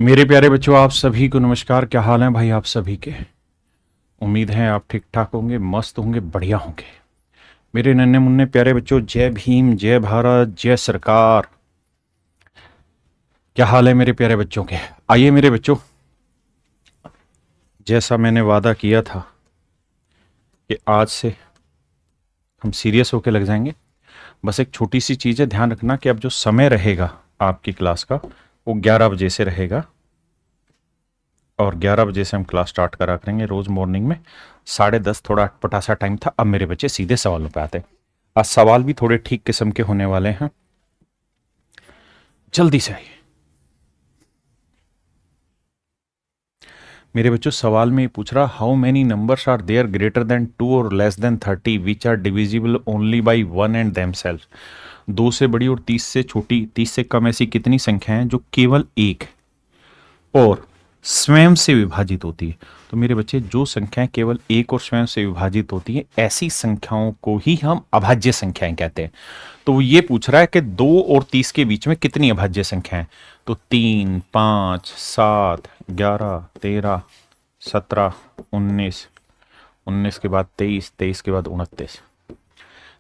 मेरे प्यारे बच्चों, आप सभी को नमस्कार। क्या हाल है भाई आप सभी के? उम्मीद है आप ठीक ठाक होंगे, मस्त होंगे, बढ़िया होंगे। मेरे नन्हे मुन्ने प्यारे बच्चों, जय भीम, जय भारत, जय सरकार। क्या हाल है मेरे प्यारे बच्चों के? आइए मेरे बच्चों, जैसा मैंने वादा किया था कि आज से हम सीरियस होकर लग जाएंगे। बस एक छोटी सी चीज़ है, ध्यान रखना कि अब जो समय रहेगा आपकी क्लास का वो 11 बजे से रहेगा और 11 बजे से हम क्लास स्टार्ट करा करेंगे रोज मॉर्निंग में। 10:30 थोड़ा अटपटा सा टाइम था। अब मेरे बच्चे सीधे सवालों पे आते हैं। आज सवाल भी थोड़े ठीक किस्म के होने वाले हैं, जल्दी से आइए मेरे बच्चों। सवाल में ये पूछ रहा, how many numbers are there greater than 2 और less than 30 which are divisible only by 1 and themselves. 2 से बड़ी और 30 से छोटी, 30 से कम ऐसी कितनी संख्याएं हैं जो केवल एक और स्वयं से विभाजित होती है? तो मेरे बच्चे, जो संख्याएं केवल एक और स्वयं से विभाजित होती है ऐसी संख्याओं को ही हम अभाज्य संख्याएं कहते हैं। तो वो ये पूछ रहा है कि 2 और 30 के बीच में कितनी अभाज्य संख्याएं? तो 3, 5, 7, 11, 13, 17, 19, 19 के बाद 23, 23 के बाद 29।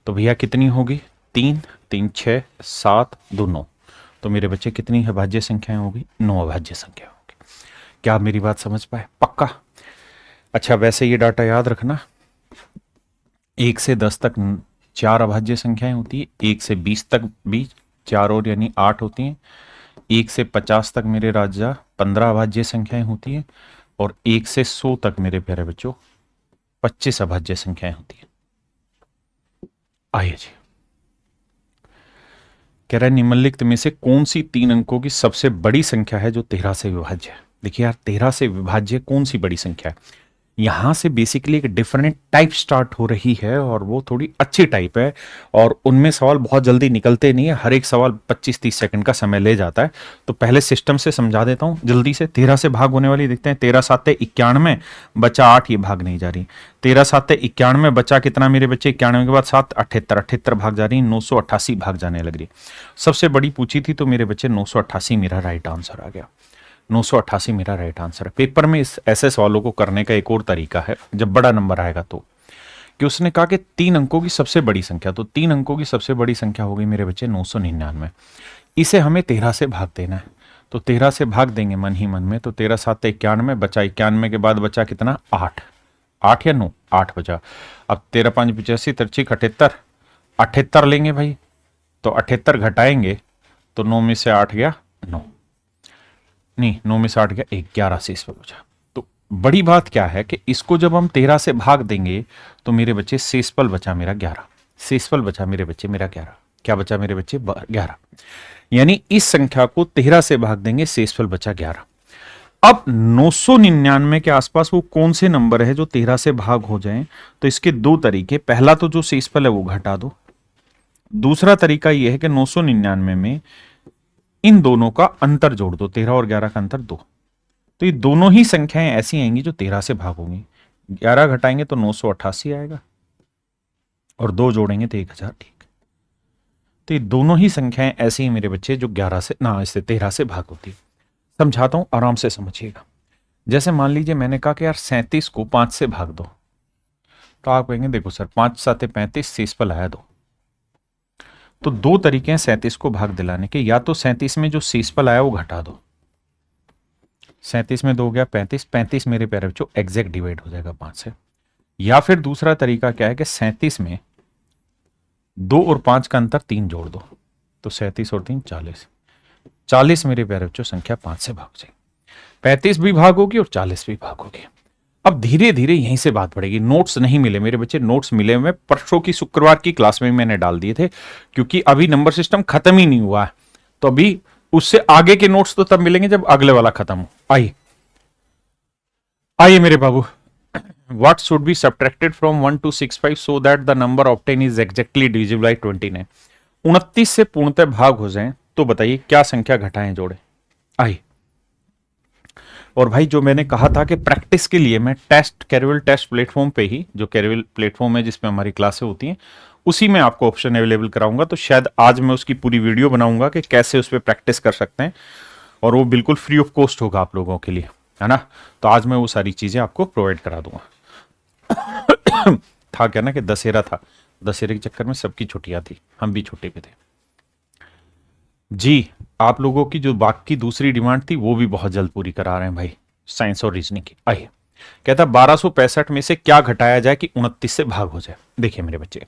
तो भैया कितनी होगी? 3, 3, 6, 7, 2, 9। तो मेरे बच्चे कितनी अभाज्य संख्याएं होगी? 9 अभाज्य संख्या। क्या आप मेरी बात समझ पाए? पक्का? अच्छा, वैसे ये डाटा याद रखना, 1 से 10 तक 4 अभाज्य संख्याएं होती है, 1 से 20 तक भी 4 और यानी 8 होती हैं, 1 से 50 तक मेरे राजा 15 अभाज्य संख्याएं होती हैं और 1 से 100 तक मेरे प्यारे बच्चों 25 अभाज्य संख्याएं होती हैं। आइए जी, कह रहा है निम्नलिखित में से कौन सी 3 अंकों की सबसे बड़ी संख्या है जो 13 से विभाज्य है? देखिए यार, 13 से विभाज्य कौन सी बड़ी संख्या है? यहां से बेसिकली एक डिफरेंट टाइप स्टार्ट हो रही है और वो थोड़ी अच्छी टाइप है और उनमें सवाल बहुत जल्दी निकलते नहीं है। हर एक सवाल 25-30 सेकंड का समय ले जाता है। तो पहले सिस्टम से समझा देता हूं जल्दी से। 13 से भाग होने वाली देखते हैं। 13 7 91, बचा 8, ये भाग नहीं जा रही। 13 7 91, बचा कितना मेरे बच्चे? 91 के बाद 7, 78, 78 भाग जा रही, 988 भाग जाने लग रही। सबसे बड़ी पूछी थी तो मेरे बच्चे 988 मेरा राइट आंसर आ गया। 988 मेरा राइट आंसर है। पेपर में इस ऐसे सवालों को करने का एक और तरीका है जब बड़ा नंबर आएगा तो, कि उसने कहा कि 3 अंकों की सबसे बड़ी संख्या, तो 3 अंकों की सबसे बड़ी संख्या हो गई मेरे बच्चे 999। इसे हमें 13 से भाग देना है। तो 13 से भाग देंगे मन ही मन में। तो 13 7 91, बचा 91 के बाद बचा कितना? 8। 8 या 9? 8 बचा। अब 13 5 85 तिरछिक 78, 78 लेंगे भाई। तो 78 घटाएंगे तो 9 में से 8 गया 9, नहीं 9 में से 8 गया 1, 11 से इस पर बचा। तो बड़ी बात क्या है कि इसको जब हम 13 से भाग देंगे तो मेरे बच्चे शेषफल बचा मेरा 11। शेषफल बचा मेरे बच्चे मेरा 11। क्या बचा मेरे बच्चे? 11। यानी इस संख्या को 13 से भाग देंगे, शेषफल बचा 11। अब 999 के आसपास वो कौन से नंबर है जो 13 से भाग हो जाएं? तो इसके 2 तरीके। पहला तो जो शेषफल है वो घटा दो। दूसरा तरीका यह है कि 999 में इन दोनों का अंतर जोड़ दो। 13 और 11 का अंतर 2। तो ये दोनों ही संख्याएं ऐसी आएंगी जो 13 से भाग होंगी। 11 घटाएंगे तो 988 आएगा और 2 जोड़ेंगे तो 1000। ठीक। तो ये दोनों ही संख्याएं ऐसी हैं मेरे बच्चे जो 11 से ना इससे 13 से भाग होती। समझाता हूं, आराम से समझिएगा। जैसे मान लीजिए मैंने कहा कि यार 37 को 5 से भाग दो, तो आप कहेंगे देखो सर 5 7 35, शेषफल आया 2। तो 2 तरीके हैं 37 को भाग दिलाने के। या तो 37 में जो शेषफल आया वो घटा दो। 37 में 2 गया 35, 35 मेरे प्यारे बच्चों एग्जैक्ट डिवाइड हो जाएगा 5 से। या फिर दूसरा तरीका क्या है कि 37 में 2 और 5 का अंतर 3 जोड़ दो। तो 37 और 3 40। 40 मेरे प्यारे बच्चों संख्या 5 से भाग जाएगी। 35 भी भाग होगी और 40 भी भाग होगी। अब धीरे धीरे यहीं से बात बढ़ेगी। नोट्स नहीं मिले मेरे बच्चे, नोट्स मिले हुए परसों की शुक्रवार की क्लास में मैंने डाल दिए थे, क्योंकि अभी नंबर सिस्टम खत्म ही नहीं हुआ है। तो अभी उससे आगे के नोट्स तो तब मिलेंगे जब अगले वाला खत्म हो। आइए आइए मेरे बाबू, what should be subtracted from 1 to 65 so that the number obtained is exactly divisible by 29? 29 से पूर्णतः भाग हो जाएं तो बताइए क्या संख्या घटाएं जोड़े? आइए। और भाई जो मैंने कहा था कि प्रैक्टिस के लिए मैं कैरियल टेस्ट प्लेटफॉर्म पे ही, जो कैरियल प्लेटफॉर्म है जिसमें हमारी क्लासें होती हैं, उसी में आपको ऑप्शन अवेलेबल कराऊंगा। तो शायद आज मैं उसकी पूरी वीडियो बनाऊंगा कि कैसे उस पर प्रैक्टिस कर सकते हैं। और वो बिल्कुल फ्री ऑफ कॉस्ट होगा आप लोगों के लिए, है ना। तो आज मैं वो सारी चीजें आपको प्रोवाइड करा दूंगा। था क्या ना कि दशहरा था, दशहरे के चक्कर में सबकी छुट्टियां थी, हम भी छुट्टी पे थे जी। आप लोगों की जो बाकी दूसरी डिमांड थी वो भी बहुत जल्द पूरी करा रहे हैं भाई, साइंस और रीजनिंग की। आइए, कहता 1265 में से क्या घटाया जाए कि 29 से भाग हो जाए। देखिए मेरे बच्चे,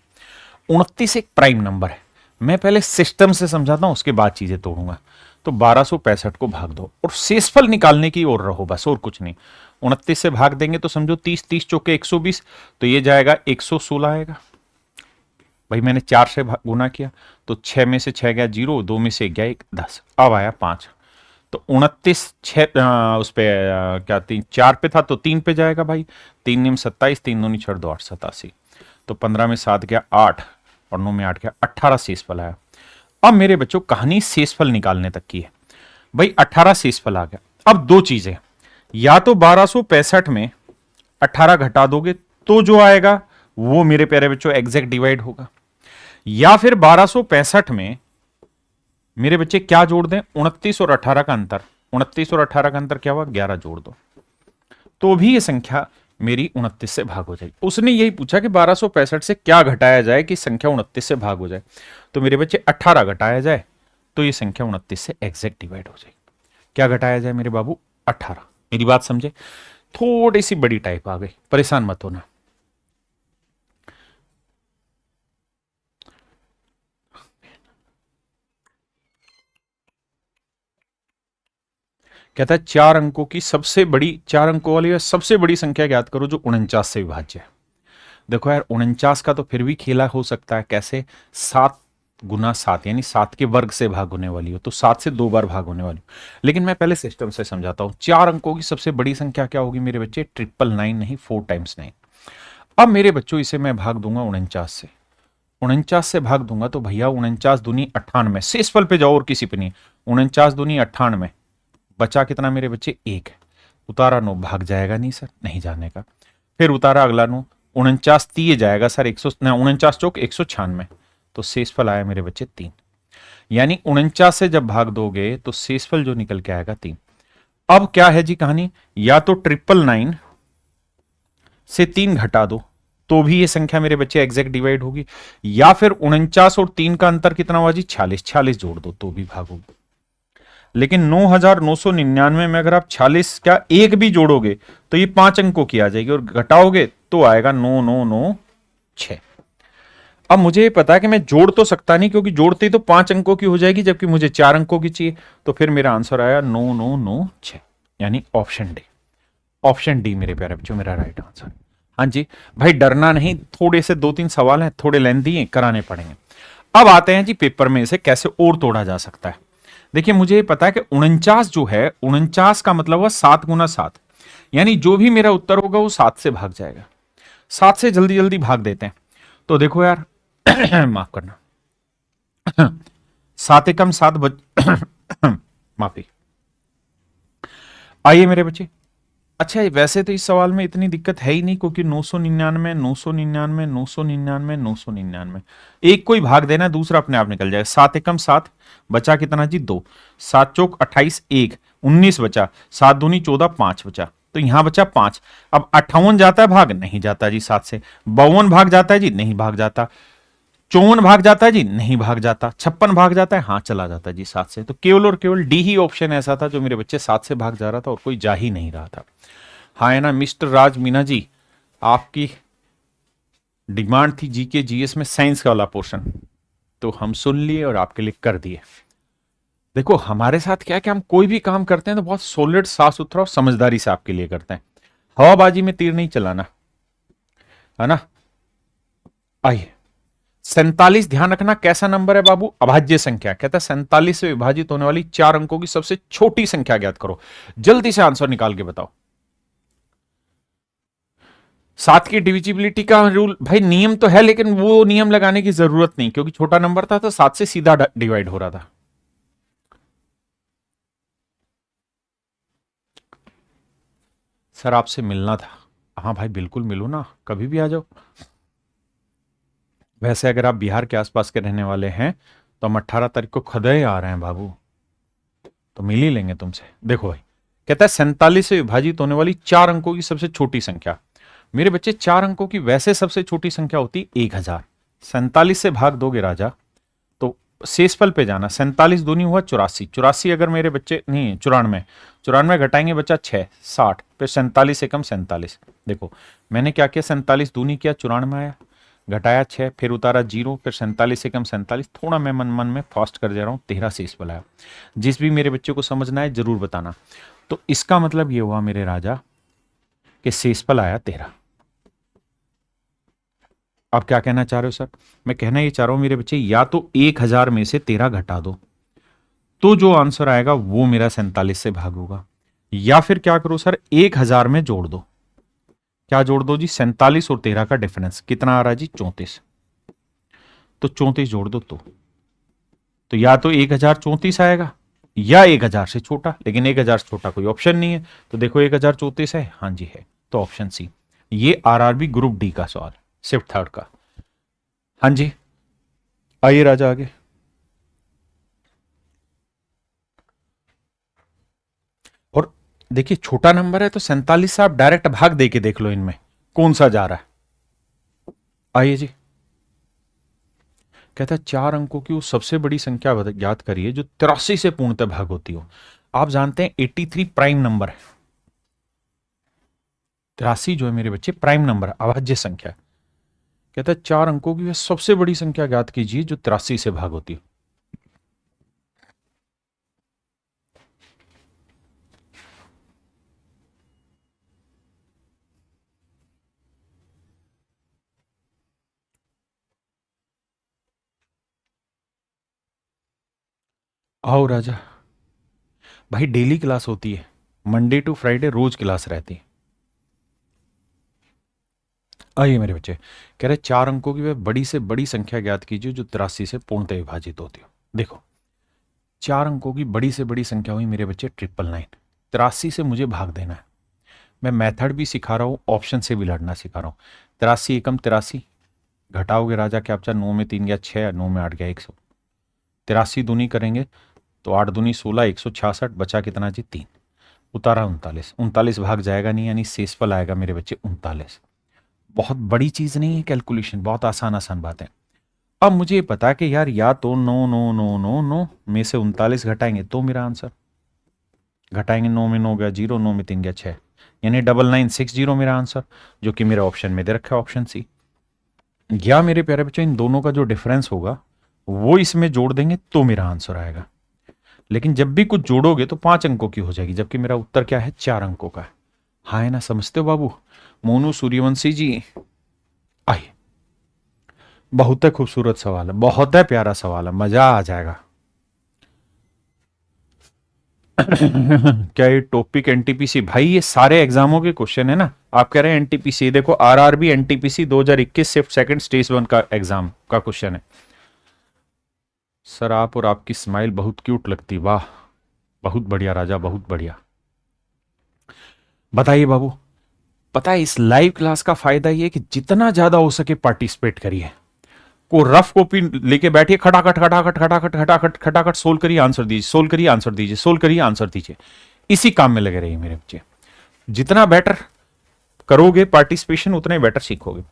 29 एक प्राइम नंबर है, मैं पहले सिस्टम से समझाता हूं, उसके बाद चीजें तोड़ूंगा। तो 1265 को भाग दो और शेषफल निकालने की ओर रहो, बस और कुछ नहीं। 29 से भाग देंगे तो समझो 30, 30 चौके 120, तो ये जाएगा 116 आएगा भाई। मैंने 4 से गुना किया तो 6 में से 6 गया 0, 2 में से गया 1, 10, अब आया 5। तो 29 6 उस पे क्या 3 4 पे था तो 3 पे जाएगा भाई। 3 निम 27, 3 दूनी 6 2 8 87, तो 15 में 7 गया 8 और 9 में 8 गया 18 शेषफल आया। अब मेरे बच्चों कहानी शेषफल निकालने तक की है भाई। 18 शेषफल आ गया। अब दो चीजें, या तो 1265 में 18 घटा दोगे तो जो आएगा वो मेरे प्यारे बच्चों एग्जैक्ट डिवाइड होगा, या फिर 1265 में मेरे बच्चे क्या जोड़ दें, 29 और 18 का अंतर। 29 और 18 का अंतर क्या हुआ, 11 जोड़ दो तो भी ये संख्या मेरी 29 से भाग हो जाएगी। उसने यही पूछा कि 1265 से क्या घटाया जाए कि संख्या 29 से भाग हो जाए। तो मेरे बच्चे 18 घटाया जाए तो ये संख्या 29 से एग्जैक्ट डिवाइड हो जाएगी। क्या घटाया जाए मेरे बाबू, 18। मेरी बात समझे, थोड़ी सी बड़ी टाइप आ गई, परेशान मत होना। कहता है 4 अंकों की सबसे बड़ी, 4 अंकों वाली सबसे बड़ी संख्या ज्ञात करो जो 49 से विभाज्य है। देखो यार 49 का तो फिर भी खेला हो सकता है, कैसे, 7 गुना 7 यानी 7 के वर्ग से भाग होने वाली हो, तो 7 से 2 बार भाग होने वाली हो। लेकिन मैं पहले सिस्टम से समझाता हूं। 4 अंकों की सबसे बड़ी संख्या क्या होगी मेरे बच्चे, 999 नहीं, 4 टाइम्स 9। अब मेरे बच्चों इसे मैं भाग दूंगा 49 से, 49 से भाग दूंगा तो भैया 49 दूनी 98, शेषफल पे जाओ और किसी पे नहीं। 49 दूनी 98, बचा कितना मेरे बच्चे, 1। उतारा 9, भाग जाएगा नहीं सर, नहीं जाने का। फिर उतारा अगला 9, 49 तीय जाएगा सर, 49 चौक 196, तो शेषफल आया मेरे बच्चे 3। यानी 49 से जब भाग दोगे तो शेषफल जो निकल के आएगा 3। अब क्या है जी कहानी, या तो 999 से 3 घटा दो तो भी ये संख्या मेरे बच्चे एग्जैक्ट डिवाइड होगी, या फिर 49 और 3 का अंतर कितना हुआ जी, 46, 46 जोड़ दो तो भी भाग होगी। लेकिन 9999 में अगर आप 46 क्या एक भी जोड़ोगे तो ये 5 अंकों की आ जाएगी, और घटाओगे तो आएगा 9996। अब मुझे ये पता है कि मैं जोड़ तो सकता नहीं, क्योंकि जोड़ते ही तो 5 अंकों की हो जाएगी, जबकि मुझे 4 अंकों की चाहिए। तो फिर मेरा आंसर आया 9996, यानी ऑप्शन डी। ऑप्शन डी मेरे प्यारे बच्चों मेरा राइट आंसर। हाँ जी भाई, डरना नहीं, थोड़े से 2-3 सवाल हैं, थोड़े लेंथी हैं, कराने पड़ेंगे। अब आते हैं जी पेपर में इसे कैसे और तोड़ा जा सकता है। देखिए मुझे पता है कि 49 जो है, 49 का मतलब हुआ 7 गुना 7, यानी जो भी मेरा उत्तर होगा वो 7 से भाग जाएगा। 7 से जल्दी जल्दी भाग देते हैं। तो देखो यार माफ करना, 7 एकम 7 माफी। आइए मेरे बच्चे, अच्छा वैसे तो इस सवाल में इतनी दिक्कत है ही नहीं, क्योंकि 999 999 999 999 एक कोई भाग देना, दूसरा अपने आप निकल जाएगा। 7 एकम 7, बचा कितना जी 2, 7 चौक 28, 1 19 बचा, 7 दूनी 14, 5 बचा, तो यहां बचा 5। अब 58 जाता है भाग, नहीं जाता जी 7 से। 52 भाग जाता है जी, नहीं भाग जाता। 54 भाग जाता है जी, नहीं भाग जाता। 56 भाग जाता है, हाँ चला जाता है जी 7 से। तो केवल और केवल डी ही ऑप्शन ऐसा था जो मेरे बच्चे 7 से भाग जा रहा था, और कोई जा ही नहीं रहा था। हाँ है ना मिस्टर राज मीना जी, आपकी डिमांड थी जीके जीएस में साइंस का वाला पोर्शन, तो हम सुन लिए और आपके लिए कर दिए। देखो हमारे साथ क्या है कि हम कोई भी काम करते हैं तो बहुत सॉलिड, साफ सुथरा और समझदारी से आपके लिए करते हैं। हवाबाजी में तीर नहीं चलाना, है ना। आइए 47, ध्यान रखना कैसा नंबर है बाबू, अभाज्य संख्या। कहता है 47 से विभाजित होने वाली 4 अंकों की सबसे छोटी संख्या ज्ञात करो। जल्दी से आंसर निकाल के बताओ। 7 की डिविजिबिलिटी का रूल भाई नियम तो है, लेकिन वो नियम लगाने की जरूरत नहीं, क्योंकि छोटा नंबर था तो 7 से सीधा डिवाइड हो रहा था। सर आपसे मिलना था। हाँ भाई बिल्कुल मिलो ना, कभी भी आ जाओ। वैसे अगर आप बिहार के आसपास के रहने वाले हैं तो हम 18 तारीख को खुद ही आ रहे हैं बाबू। तो मिल ही लेंगे तुमसे। देखो भाई, कहता है 47 से विभाजित होने वाली 4 अंकों की सबसे छोटी संख्या। मेरे बच्चे 4 अंकों की वैसे सबसे छोटी संख्या होती 1000। 47 से भाग दोगे राजा तो शेषफल पे जाना। 47 दूनी हुआ 84, 84 अगर मेरे बच्चे नहीं 94, 94 घटाएंगे बच्चा 6, 60, फिर 47 से कम 47। देखो मैंने क्या किया, 47 दूनी किया 94 आया, घटाया 6, फिर उतारा 0, फिर 47 से कम 47। थोड़ा मैं मन मन में फास्ट कर जा रहा हूँ, 13 शेषफल आया। जिस भी मेरे बच्चे को समझना है जरूर बताना। तो इसका मतलब ये हुआ मेरे राजा कि शेषफल आया 13। आप क्या कहना चाह रहे हो सर? मैं कहना ये चाह रहा हूं मेरे बच्चे, या तो 1000 में से 13 घटा दो तो जो आंसर आएगा वो मेरा 47 से भाग होगा, या फिर क्या करो सर 1000 में जोड़ दो। क्या जोड़ दो जी? 47 और 13 का डिफरेंस कितना आ रहा है जी? 34। तो 34 जोड़ दो तो या तो 1034 आएगा या 1000 से छोटा, लेकिन 1000 से छोटा कोई ऑप्शन नहीं है। तो देखो 1034 है, हाँ जी है, तो ऑप्शन सी। ये आरआरबी ग्रुप डी का सवाल, शिफ्ट थर्ड का। हाँ जी आइए राजा आगे। और देखिए छोटा नंबर है तो 47 से आप डायरेक्ट भाग दे के देख लो इनमें कौन सा जा रहा है। आइए जी, कहता है 4 अंकों की वो सबसे बड़ी संख्या ज्ञात करिए जो 83 से पूर्णतः भाग होती हो। आप जानते हैं 83 प्राइम नंबर है। 83 जो है मेरे बच्चे प्राइम नंबर, अभाज्य संख्या। कहता है 4 अंकों की वह सबसे बड़ी संख्या ज्ञात कीजिए जो 83 से भाग होती हो। आओ राजा भाई, डेली क्लास होती है, मंडे टू फ्राइडे रोज क्लास रहती है। आइए मेरे बच्चे, कह रहे 4 अंकों की वह बड़ी से बड़ी संख्या ज्ञात कीजिए जो 83 से पूर्णतः विभाजित होती हो। देखो 4 अंकों की बड़ी से बड़ी संख्या हुई मेरे बच्चे 999। 83 से मुझे भाग देना है। मैं मेथड भी सिखा रहा हूं, ऑप्शन से भी लड़ना सिखा रहा हूं। 83 एकम 83, घटाओगे राजा क्या बचा? 9 में 3 गया 6, 9 में 8 गया 100। 83 दूनी करेंगे तो 8 दूनी 16, 166, बचा कितना जी? 3, उतारा 39। 39 भाग जाएगा नहीं, यानी शेषफल आएगा मेरे बच्चे 39। बहुत बड़ी चीज नहीं है कैलकुलेशन, बहुत आसान आसान बात है। अब मुझे पता है कि यार या तो 9 9 9 9 9 में से 39 घटाएंगे तो मेरा आंसर, घटाएंगे 9 में 9 गया 0, 9 में 3 गया 6, यानी 9960 मेरा आंसर, जो कि मेरा ऑप्शन में दे रखा है, ऑप्शन सी। या मेरे प्यारे बच्चों इन दोनों का जो डिफरेंस होगा वो इसमें जोड़ देंगे तो मेरा आंसर आएगा। लेकिन जब भी कुछ जोड़ोगे तो 5 अंकों की हो जाएगी, जबकि मेरा उत्तर क्या है? 4 अंकों का है। हाँ है ना, समझते हो बाबू? मोनू सूर्यवंशी जी आइए, बहुत है खूबसूरत सवाल है, बहुत है प्यारा सवाल है, मजा आ जाएगा। क्या ये टॉपिक एनटीपीसी? भाई ये सारे एग्जामों के क्वेश्चन है ना। आप कह रहे हैं एनटीपीसी, देखो RRB NTPC 2021 shift second stage 1 का एग्जाम का क्वेश्चन है। सर आप और आपकी स्माइल बहुत क्यूट लगती, वाह बहुत बढ़िया राजा, बहुत बढ़िया। बताइए बाबू, पता है इस लाइव क्लास का फायदा ये कि जितना ज्यादा हो सके पार्टिसिपेट करिए। को रफ कॉपी लेके बैठिए, खटाखट खटाखट खटाखट खटाखट खटाखट सोल्व करिए, आंसर दीजिए, सोल्व करिए, आंसर दीजिए, सोल्व करिए, आंसर दीजिए। इसी काम में लगे रहिए मेरे बच्चे। जितना बेटर करोगे पार्टिसिपेशन उतना ही बेटर सीखोगे।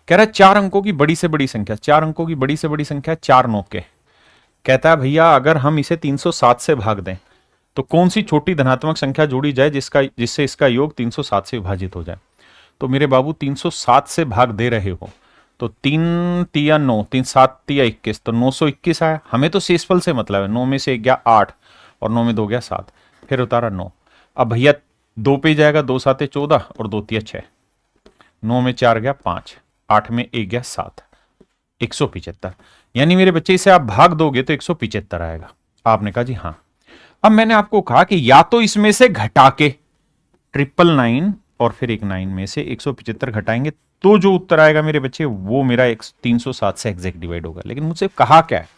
कह रहा है 4 अंकों की बड़ी से बड़ी संख्या, 4 अंकों की बड़ी से बड़ी संख्या 4 9 के। कहता है भैया अगर हम इसे 307 से भाग दें तो कौन सी छोटी धनात्मक संख्या जोड़ी जाए जिससे इसका योग 307 से विभाजित हो जाए। तो मेरे बाबू 307 से भाग दे रहे हो तो 3 तिया 9, 3 7 तिया 21, तो 921 आया। हमें तो शेषफल से मतलब है, 9 में से 1 गया 8 और 9 में 2 गया 7, फिर उतारा 9। अब भैया 2 पे जाएगा, 2 7 14 और 2 तिया 6, 9 में 4 गया 5, 8 में 1 गया 7, 175। यानी मेरे बच्चे इसे आप भाग दोगे तो 175 आएगा। आपने कहा जी हाँ। अब मैंने आपको कहा कि या तो इसमें से घटा के 999 और फिर एक 9 में से 175 घटाएंगे तो जो उत्तर आएगा मेरे बच्चे वो मेरा 307 से एग्जैक्ट डिवाइड होगा। लेकिन मुझसे कहा क्या है?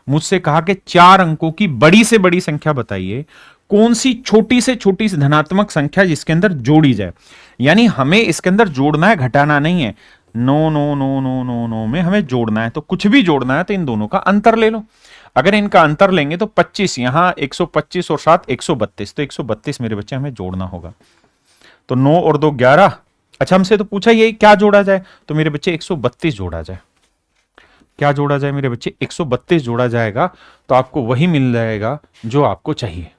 मुझसे कहा कि 4 अंकों की बड़ी से बड़ी संख्या बताइए, कौन सी छोटी से छोटी धनात्मक संख्या जिसके अंदर जोड़ी जाए। यानी हमें इसके अंदर जोड़ना है, घटाना नहीं है। 9 9 9 9 9 9 में हमें जोड़ना है, तो कुछ भी जोड़ना है तो इन दोनों का अंतर ले लो। अगर इनका अंतर लेंगे तो 25, यहां 125 और 7 132, तो 132 मेरे बच्चे हमें जोड़ना होगा। तो 9 और 2 11। अच्छा, हमसे तो पूछा यही क्या जोड़ा जाए, तो मेरे बच्चे 132 जोड़ा जाए। क्या जोड़ा जाए मेरे बच्चे? 132 जोड़ा जाएगा, तो आपको वही मिल जाएगा जो आपको चाहिए।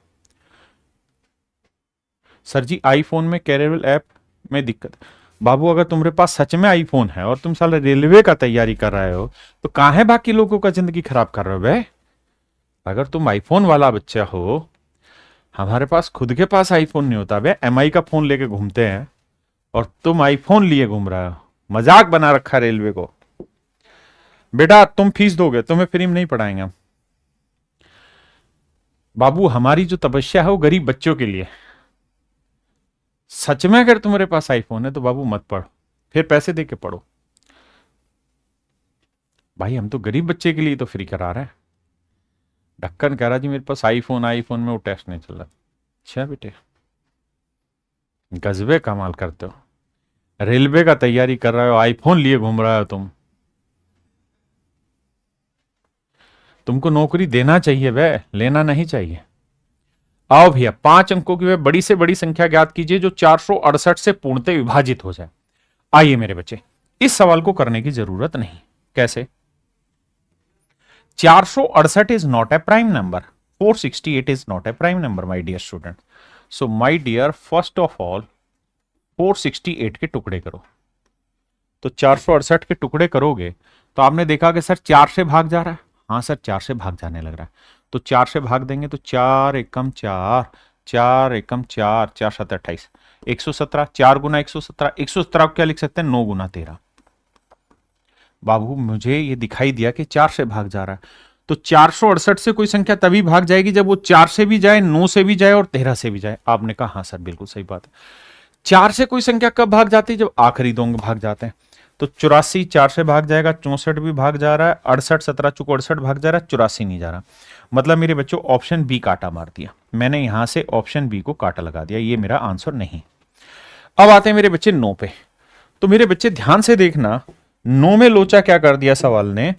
सर जी आईफोन में कैरेबल ऐप में दिक्कत। बाबू अगर तुम्हारे पास सच में आईफोन है और तुम साला रेलवे का तैयारी कर रहे हो, तो कहां है बाकी लोगों का जिंदगी खराब कर रहे हो बे? अगर तुम आईफोन वाला बच्चा हो, हमारे पास खुद के पास आईफोन नहीं होता बे, एमआई का फोन लेके घूमते हैं, और तुम आईफोन लिए घूम रहे हो। मजाक बना रखा रेलवे को। बेटा तुम फीस दोगे, तुम्हें फ्री में नहीं पढ़ाएंगे हम। बाबू हमारी जो तपस्या है वो गरीब बच्चों के लिए। सच में अगर तुम्हारे पास आईफोन है तो बाबू मत पढ़ो, फिर पैसे दे के पढ़ो। भाई हम तो गरीब बच्चे के लिए तो फ्री करा रहे हैं। ढक्कन कह रहा जी मेरे पास आईफोन में वो टेस्ट नहीं चल रहा। अच्छा बेटे, गजबे कमाल करते हो। रेलवे का तैयारी कर रहे हो, आईफोन लिए घूम रहे हो तुम। तुमको नौकरी देना चाहिए वे, लेना नहीं चाहिए। आओ भैया, 5 अंकों की वे बड़ी से बड़ी संख्या ज्ञात कीजिए जो 468 से पूर्णतः विभाजित हो जाए। आइए मेरे बच्चे, इस सवाल को करने की जरूरत नहीं। कैसे? 468 is not a prime number, 468 is not a prime number my dear student. So my dear, first of all 468 के टुकड़े करो। तो 468 के टुकड़े करोगे तो आपने देखा कि सर 4 से भाग जा रहा है। हाँ सर 4 से भाग जाने लग रहा है, तो 4 से भाग देंगे तो 4 एकम 4, 4 एकम 4, 4 7 28, 117। 4 गुना 117, 117 को क्या लिख सकते हैं? 9 गुना 13। बाबू मुझे ये दिखाई दिया कि 4 से भाग जा रहा है, तो 468 से कोई संख्या तभी भाग जाएगी जब वो 4 से भी जाए, 9 से भी जाए और 13 से भी जाए। आपने कहा हाँ सर बिल्कुल सही बात है। 4 से कोई संख्या कब भाग जाती है? जब आखिरी दो अंक भाग जाते हैं। तो 84 4 से भाग जाएगा, 64 भी भाग जा रहा है, 68 17 चूंकि 68 भाग जा रहा है, 84 नहीं जा रहा। मतलब मेरे बच्चों ऑप्शन बी काटा मार दिया मैंने, यहां से ऑप्शन बी को काटा लगा दिया, ये मेरा आंसर नहीं। अब आते हैं मेरे बच्चे 9 पे। तो मेरे बच्चे ध्यान से देखना, 9 में लोचा क्या कर दिया सवाल ने?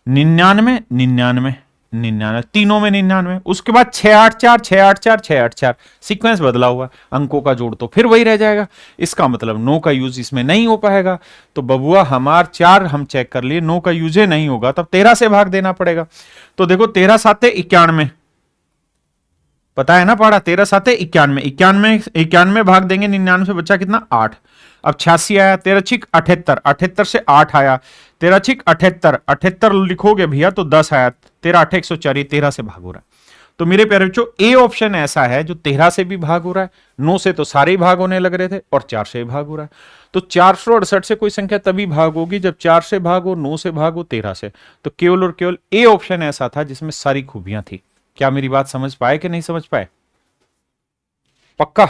99 99 99, तीनों में 99। उसके बाद 684 684 684, सीक्वेंस बदला हुआ, अंकों का जोड़ तो फिर वही रह जाएगा। इसका मतलब 9 का यूज इसमें नहीं हो पाएगा। तो बबुआ हमार 4 हम चेक कर लिए, 9 का यूज नहीं होगा, तब 13 से भाग देना पड़ेगा। तो देखो 13 7 91, पता है ना पढ़ा, 13 7 91, 91 भाग देंगे 99 से, बच्चा कितना? 8। अब 86 आया, 13 छिक 78, 78 से 8 आया, 13 छिक 78, 78 लिखोगे भैया तो 10 आया, 13 8 104, 13 से भाग हो रहा है। तो मेरे प्यारे बच्चों ए ऑप्शन ऐसा है जो 13 से भी भाग हो रहा है, 9 से तो सारे ही भाग होने लग रहे थे, और 4 से भी भाग हो रहा है। तो 468 से कोई संख्या तभी भाग होगी जब 4 से भागो, 9 से भागो, 13 से। तो केवल और केवल ए ऑप्शन ऐसा था जिसमें सारी खूबियां थी। क्या मेरी बात समझ पाए कि नहीं समझ पाए? पक्का?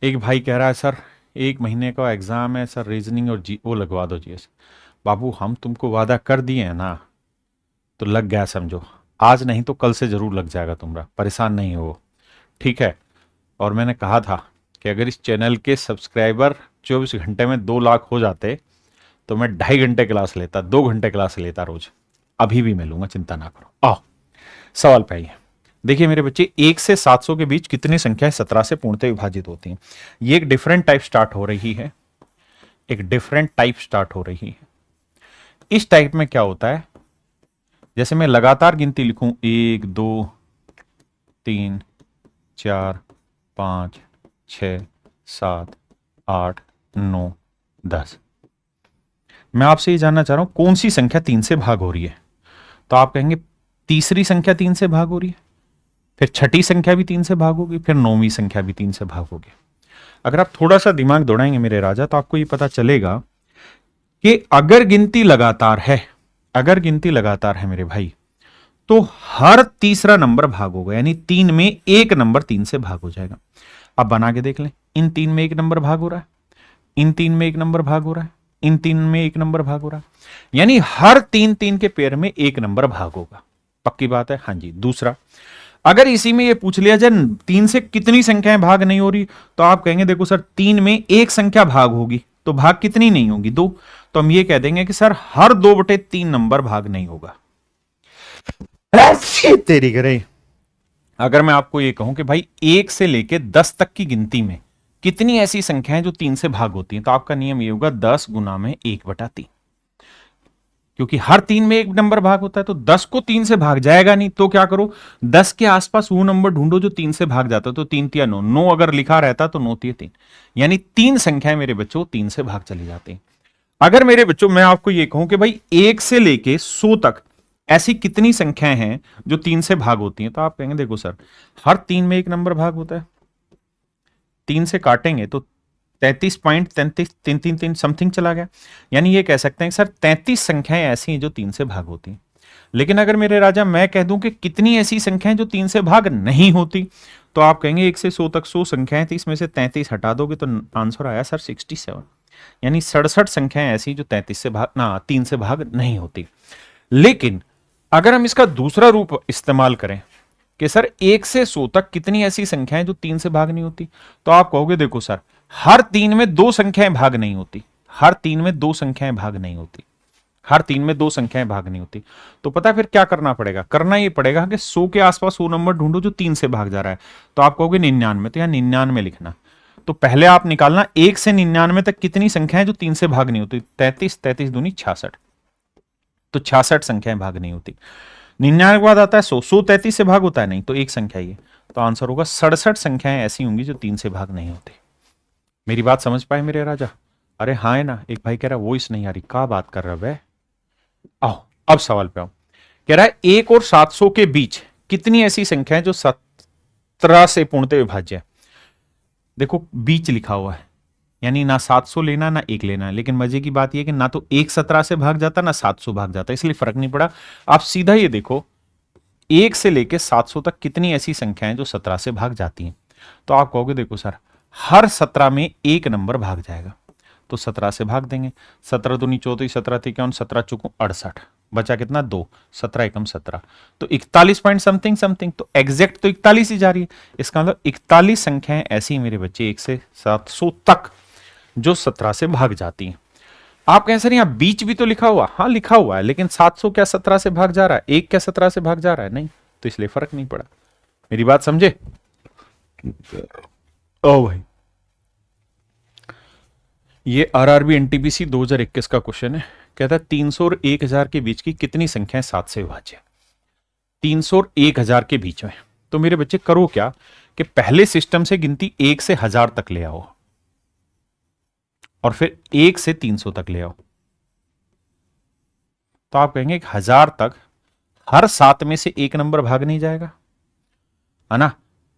एक भाई कह रहा है सर 1 महीने का एग्जाम है सर, रीजनिंग और वो लगवा दो जीएस। बाबू हम तुमको वादा कर दिए हैं ना, तो लग गया समझो। आज नहीं तो कल से जरूर लग जाएगा तुम्हारा, परेशान नहीं हो, ठीक है? और मैंने कहा था कि अगर इस चैनल के सब्सक्राइबर 24 घंटे में 2 लाख हो जाते तो मैं 2.5 घंटे क्लास लेता, 2 घंटे क्लास लेता रोज। अभी भी मैं लूंगा, चिंता ना करो। आओ सवाल पे आइए। देखिए मेरे बच्चे, 1 से 700 के बीच कितनी संख्याएं 17 से पूर्णतः विभाजित होती हैं? ये एक डिफरेंट टाइप स्टार्ट हो रही है, एक डिफरेंट टाइप स्टार्ट हो रही है। इस टाइप में क्या होता है, जैसे मैं लगातार गिनती लिखूं 1 2 3 4 5 6 7 8 9 10, मैं आपसे ये जानना चाह रहा हूं कौन सी संख्या 3 से भाग हो रही है? तो आप कहेंगे तीसरी संख्या 3 से भाग हो रही है, फिर छठी संख्या भी 3 से भाग होगी, फिर 9वीं संख्या भी 3 से भाग होगी। अगर आप थोड़ा सा दिमाग दौड़ाएंगे मेरे राजा, तो आपको ये पता चलेगा कि अगर गिनती लगातार है, अगर गिनती लगातार है मेरे भाई, तो हर तीसरा नंबर भाग होगा, यानी 3 में एक नंबर 3 से भाग हो जाएगा। अब बना के देख लें, इन 3 में एक नंबर भाग हो रहा है, इन 3 में एक नंबर भाग हो रहा है, इन 3 में एक नंबर भाग हो रहा है, यानी हर 3 के पेयर में एक नंबर भाग होगा। पक्की बात है? हाँ जी। दूसरा, अगर इसी में ये पूछ लिया जाए 3 से कितनी संख्याएं भाग नहीं हो रही, तो आप कहेंगे देखो सर 3 में एक संख्या भाग होगी, तो भाग कितनी नहीं होगी? 2। तो हम ये कह देंगे कि सर हर 2/3 नंबर भाग नहीं होगा। ऐसी तेरी करे। अगर मैं आपको ये कहूं कि भाई 1 से लेके 10 तक की गिनती में कितनी ऐसी संख्याएं जो 3 से भाग होती हैं, तो आपका नियम ये होगा 10 गुना में 1/3, क्योंकि हर 3 में एक नंबर भाग होता है, तो 10 को 3 से भाग जाएगा नहीं, तो क्या करो 10 के आसपास वो नंबर ढूंढो जो 3 से भाग जाता है। तो 3 तिया 9, 9 अगर लिखा रहता तो 9 तिया 3, यानी 3 संख्याएं मेरे बच्चों 3 से भाग चली जाती हैं। अगर मेरे बच्चों मैं आपको ये कहूं कि भाई 1 से लेके 100 तक ऐसी कितनी संख्याएं हैं जो 3 से भाग होती हैं, तो आप कहेंगे देखो सर हर 3 में एक नंबर भाग होता है, 3 से काटेंगे तो 33.33 समथिंग चला गया, यानी ये कह सकते हैं सर 33 संख्याएं ऐसी हैं जो 3 से भाग होती हैं। लेकिन अगर मेरे राजा मैं कह दूं कि कितनी ऐसी संख्याएं जो 3 से भाग नहीं होती, तो आप कहेंगे 1 से 100 तक 100 संख्याएं थी, इसमें से 33 हटा दोगे तो आंसर आया सर 67, यानी 67 संख्याएं ऐसी जो 33 से भाग ना 3 से भाग नहीं होती। लेकिन अगर हम इसका दूसरा रूप इस्तेमाल करें कि सर 1 से 100 तक कितनी ऐसी संख्याएं जो 3 से भाग नहीं होती, तो आप कहोगे देखो सर हर 3 में 2 संख्याएं भाग नहीं होती, हर 3 में 2 संख्याएं भाग नहीं होती, हर 3 में 2 संख्याएं भाग नहीं होती। तो पता फिर क्या करना पड़ेगा, करना ये पड़ेगा कि 100 के आसपास वो नंबर ढूंढो जो 3 से भाग जा रहा है, तो आप कहोगे 99, तो यहां 99 लिखना। तो पहले आप निकालना 1 से 99 तक कितनी संख्याएं जो 3 से भाग नहीं होती, 33, 33 दूनी 66, तो 66 संख्याएं भाग नहीं होती। 99 के बाद आता है 100, 100 33 से भाग होता है नहीं, तो एक संख्या ही है, तो आंसर होगा 67 संख्याएं ऐसी होंगी जो 3 से भाग नहीं होती। मेरी बात समझ पाए मेरे राजा? अरे हाँ है ना। एक भाई कह रहा है वॉइस नहीं आ रही, क्या बात कर रहा है? आओ अब सवाल पे आओ। कह रहा है 1 और 700 के बीच कितनी ऐसी संख्या है जो 17 से पूर्णतः विभाज्य है। देखो बीच लिखा हुआ है, यानी ना 700 लेना ना 1 लेना है, लेकिन मजे की बात यह कि ना तो 1 17 से भाग जाता ना 700 भाग जाता, इसलिए फर्क नहीं पड़ा। आप सीधा ये देखो 1 से लेके 700 तक कितनी ऐसी संख्याएं जो 17 से भाग जाती हैं, तो आप कहोगे देखो सर हर 17 में एक नंबर भाग जाएगा, तो 17 से भाग देंगे। 17 दूनी 14, 17 थी 17 चुकू 68, बचा कितना 2, 17 एकम 17, तो 41 पॉइंट समथिंग समथिंग, तो एग्जैक्ट तो 41 ही जा रही है। इसका मतलब 41 संख्याएं ऐसी मेरे बच्चे 1 से 700 तक जो 17 से भाग जाती हैं। आप कहें सर यहां बीच भी तो लिखा हुआ, हाँ लिखा हुआ है, लेकिन 700 क्या 17 से भाग जा रहा है, 1 क्या 17 से भाग जा रहा है, नहीं, तो इसलिए फर्क नहीं पड़ा। मेरी बात समझे? ओ भाई ये आरआरबी एनटीपीसी 2021 का क्वेश्चन है। कहता है 300 और 1000 के बीच की कितनी संख्याएं 7 से विभाज्य है। 300 और 1000 के बीच में, तो मेरे बच्चे करो क्या कि पहले सिस्टम से गिनती 1 से 1000 तक ले आओ और फिर 1 से 300 तक ले आओ, तो आप कहेंगे 1000 तक हर 7 में से एक नंबर भाग नहीं जाएगा, है ना,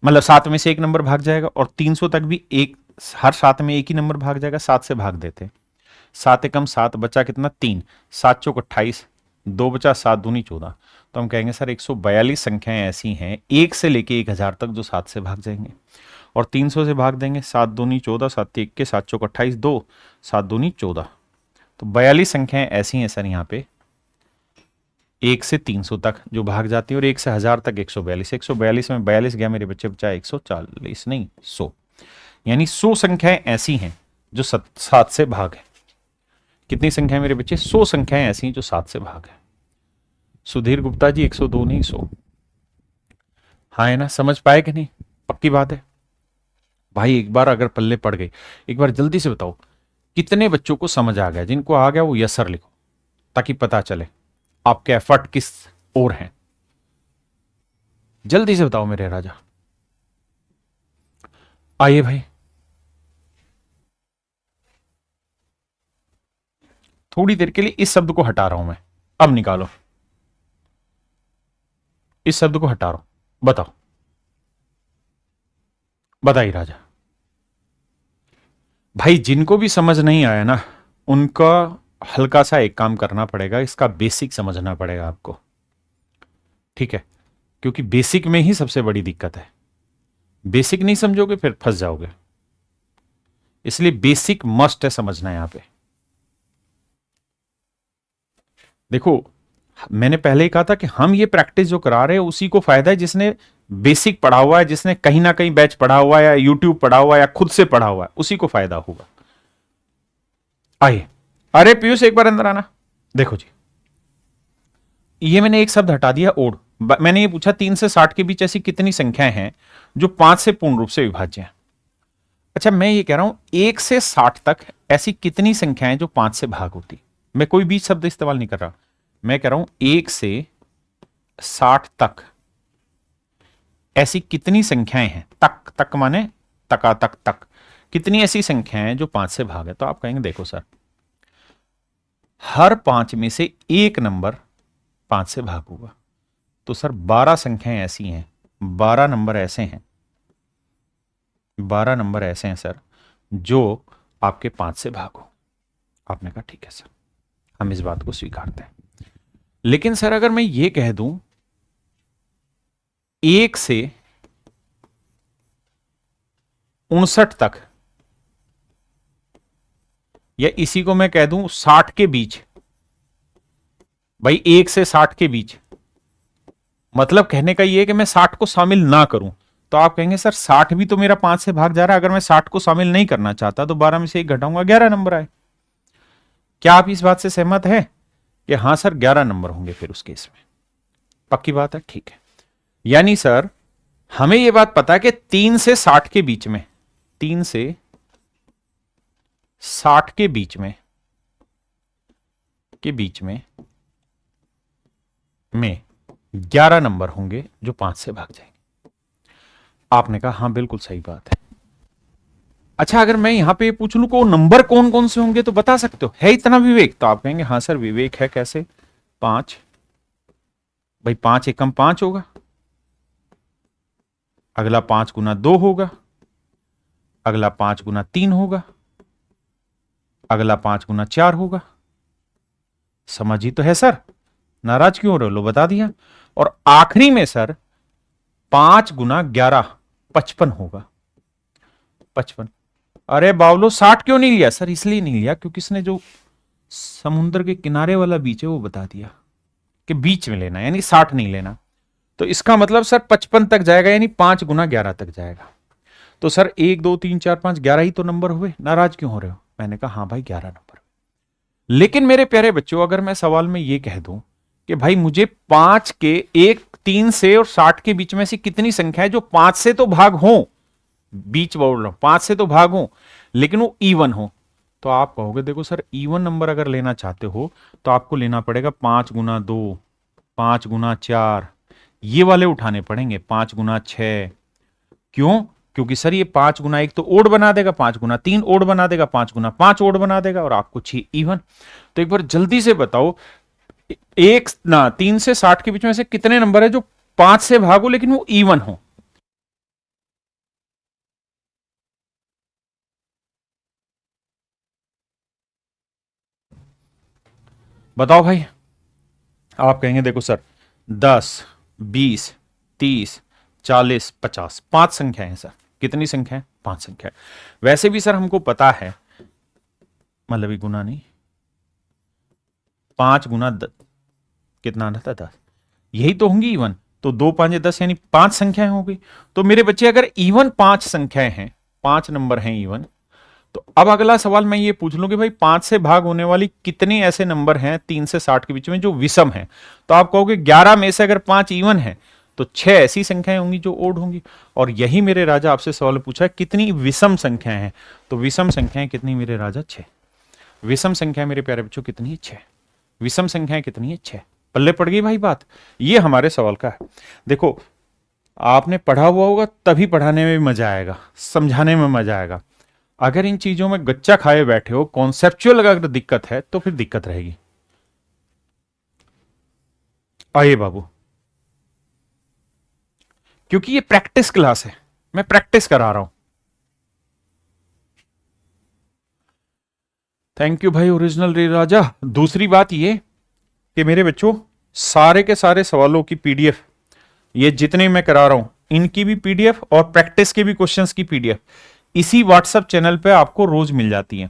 मतलब 7 में से एक नंबर भाग जाएगा, और 300 तक भी एक हर 7 में एक ही नंबर भाग जाएगा, 7 से भाग देते। 7 एकम 7, बचा कितना 3, 7 चौक 28, 2 बचा 7 दूनी 14, तो हम कहेंगे सर 142 संख्याएं ऐसी हैं 1 से लेके 1000 तक जो 7 से भाग जाएंगे, और 300 से भाग देंगे, 7 दूनी 14, 7 1 के 7 चौक 28, 2 7 दूनी 14, तो 42 संख्याएं ऐसी हैं सर यहाँ पे 1 से 300 तक जो भाग जाती है, और 1 से 1000 तक 142, 142 में 42 गया मेरे बच्चे, बचा 140 नहीं 100, यानी 100 संख्याएं ऐसी हैं जो 7 से भाग है। कितनी संख्याएं मेरे बच्चे? 100 संख्याएं ऐसी हैं जो 7 से भाग है। सुधीर गुप्ता जी 102 नहीं 100, हाँ है ना, समझ पाए कि नहीं? पक्की बात है भाई। एक बार अगर पल्ले पड़ गई, एक बार जल्दी से बताओ कितने बच्चों को समझ आ गया? जिनको आ गया वो यस सर लिखो, ताकि पता चले आपके एफर्ट किस ओर हैं। जल्दी से बताओ मेरे राजा। आइए भाई, थोड़ी देर के लिए इस शब्द को हटा रहा हूं मैं, अब निकालो, इस शब्द को हटा रहा हूं, बताओ, बताइए राजा। भाई जिनको भी समझ नहीं आया ना, उनका हल्का सा एक काम करना पड़ेगा, इसका बेसिक समझना पड़ेगा आपको, ठीक है? क्योंकि बेसिक में ही सबसे बड़ी दिक्कत है। बेसिक नहीं समझोगे फिर फंस जाओगे, इसलिए बेसिक मस्ट है समझना यहां पे। देखो मैंने पहले ही कहा था कि हम ये प्रैक्टिस जो करा रहे हैं उसी को फायदा है जिसने बेसिक पढ़ा हुआ है, जिसने कहीं ना कहीं बैच पढ़ा हुआ है या यूट्यूब पढ़ा हुआ है या खुद से पढ़ा हुआ है, उसी को फायदा होगा। आइए, अरे पीयूष एक बार अंदर आना। देखो जी, ये मैंने एक शब्द हटा दिया ओड। मैंने ये पूछा 3 से 60 के बीच ऐसी कितनी संख्याएं हैं जो 5 से पूर्ण रूप से विभाज्य हैं। अच्छा, मैं ये कह रहा हूं 1 से 60 तक ऐसी कितनी संख्याएं जो 5 से भाग होती। मैं कोई बीच शब्द इस्तेमाल नहीं कर रहा, मैं कह रहा हूं 1 से 60 तक ऐसी कितनी संख्याएं हैं। तक, तक माने तका तक, तक कितनी ऐसी संख्याएं हैं जो 5 से भाग है। तो आप कहेंगे देखो सर, हर 5 में से एक नंबर 5 से भाग होगा। तो सर 12 संख्याएं ऐसी हैं, 12 नंबर ऐसे हैं, 12 नंबर ऐसे हैं सर जो आपके 5 से भाग हो। आपने कहा ठीक है सर, हम इस बात को स्वीकारते हैं। लेकिन सर अगर मैं ये कह दूं 1 से 59 तक, या इसी को मैं कह दूं 60 के बीच, भाई 1 से 60 के बीच, मतलब कहने का ये है कि मैं 60 को शामिल ना करूं, तो आप कहेंगे सर 60 भी तो मेरा 5 से भाग जा रहा है। अगर मैं 60 को शामिल नहीं करना चाहता तो 12 में से 1 घटाऊंगा, 11 नंबर आए। क्या आप इस बात से सहमत हैं कि हां सर 11 नंबर होंगे फिर उस केस में? पक्की बात है, ठीक है। यानी सर हमें यह बात पता है कि 3 से 60 के बीच में, 3 से 60 के बीच में में 11 नंबर होंगे जो 5 से भाग जाएंगे। आपने कहा हां बिल्कुल सही बात है। अच्छा, अगर मैं यहां पे पूछ लूं को नंबर कौन कौन से होंगे तो बता सकते हो, है इतना विवेक? तो आप कहेंगे हां सर विवेक है। कैसे? 5, भाई 5 एकम 5 होगा, अगला 5 गुना 2 होगा, अगला 5 गुना 3 होगा, अगला 5 गुना 4 होगा। समझ ही तो है सर, नाराज क्यों हो रहे हो? लो बता दिया। और आखिरी में सर 5 गुना 11 55 होगा, 55। अरे बावलो 60 क्यों नहीं लिया? सर इसलिए नहीं लिया क्योंकि इसने जो समुद्र के किनारे वाला बीच है वो बता दिया कि बीच में लेना, यानी 60 नहीं लेना। तो इसका मतलब सर 55 तक जाएगा, यानी 5 गुना 11 तक जाएगा। तो सर 1 2 3 4 5 11 ही तो नंबर हुए, नाराज क्यों हो रहे हो? मैंने कहा हाँ भाई 11 नंबर। लेकिन मेरे प्यारे बच्चों, अगर मैं सवाल में ये कह दूं कि भाई मुझे 5 के 1 3 से और 60 के बीच में से कितनी संख्या है जो 5 से तो भाग हो, बीच बोल रहा हूं 5 से तो भाग हो, लेकिन वो इवन हो, तो आप कहोगे देखो सर इवन नंबर अगर लेना चाहते हो तो आपको लेना पड़ेगा 5 गुना 2, 5 गुना 4, ये वाले उठाने पड़ेंगे, 5 गुना 6। क्यों? क्योंकि सर ये 5 गुना 1 तो ओड बना देगा, 5 गुना 3 ओड बना देगा, 5 गुना 5 ओड बना देगा, और आपको 6 इवन। तो एक बार जल्दी से बताओ, 3 से 60 के बीच में से कितने नंबर है जो 5 से भागो लेकिन वो इवन हो? बताओ भाई। आप कहेंगे देखो सर 10 20 30 40 50, 5 संख्याएं सर। कितनी संख्याएं? 5 संख्याएं। वैसे भी सर हमको पता है, मतलब गुना नहीं, 5 गुना कितना आना था? 10, यही तो होंगी इवन। तो 2 5 10 यानी 5 संख्याएं हो गई। तो मेरे बच्चे अगर इवन 5 संख्याएं हैं, 5 नंबर हैं इवन, तो अब अगला सवाल मैं ये पूछ लूं कि भाई 5 से भाग होने वाली कितने ऐसे नंबर हैं 3 से 60 के बीच में जो विषम हैं? तो आप कहोगे 11 में से अगर 5 इवन है तो 6 ऐसी संख्याएं होंगी जो ओड होंगी। और यही मेरे राजा आपसे सवाल पूछा है कितनी विषम संख्याएं हैं? तो विषम संख्याएं कितनी मेरे राजा? 6। विषम संख्या मेरे प्यारे बच्चों कितनी है? 6। विषम संख्याएं कितनी है? 6। पल्ले पड़ गई भाई बात? ये हमारे सवाल का है। देखो आपने पढ़ा हुआ होगा तभी पढ़ाने में मजा आएगा, समझाने में मजा आएगा। अगर इन चीजों में गच्चा खाए बैठे हो, कॉन्सेप्चुअल अगर दिक्कत है तो फिर दिक्कत रहेगी। आइए बाबू, क्योंकि ये प्रैक्टिस क्लास है, मैं प्रैक्टिस करा रहा हूं। थैंक यू भाई ओरिजिनल रे राजा। दूसरी बात ये कि मेरे बच्चों सारे के सारे सवालों की पीडीएफ, ये जितने मैं करा रहा हूं इनकी भी पीडीएफ और प्रैक्टिस के भी क्वेश्चंस की पीडीएफ इसी व्हाट्सएप चैनल पे आपको रोज मिल जाती हैं।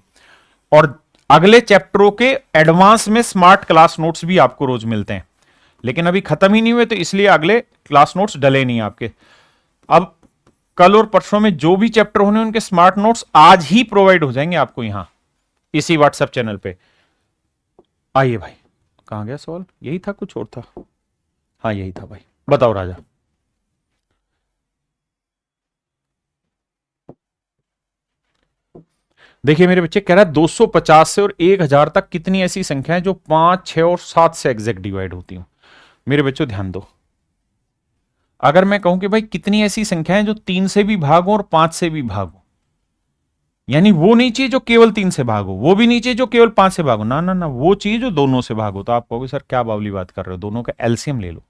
और अगले चैप्टरों के एडवांस में स्मार्ट क्लास नोट्स भी आपको रोज मिलते हैं, लेकिन अभी खत्म ही नहीं हुए तो इसलिए अगले क्लास नोट्स डले नहीं आपके। अब कल और परसों में जो भी चैप्टर होने उनके स्मार्ट नोट्स आज ही प्रोवाइड हो जाएंगे आपको यहां इसी व्हाट्सएप चैनल पे। आइए भाई कहाँ गया सवाल? यही था, कुछ और था? हाँ यही था भाई, बताओ राजा। देखिए मेरे बच्चे, कह रहा है 250 से और 1000 तक कितनी ऐसी संख्याएं जो 5, 6 और 7 से एग्जैक्ट डिवाइड होती हूं। मेरे बच्चों ध्यान दो, अगर मैं कहूं कि भाई कितनी ऐसी संख्याएं जो 3 से भी भाग हो और 5 से भी भाग हो, यानी वो नहीं चाहिए जो केवल 3 से भाग हो, वो भी नहीं चाहिए जो केवल 5 से भाग हो, ना ना ना, वो चाहिए जो दोनों से भाग हो। तो आप कहोगे सर क्या बावली बात कर रहे हो, दोनों का एलसीएम ले लो।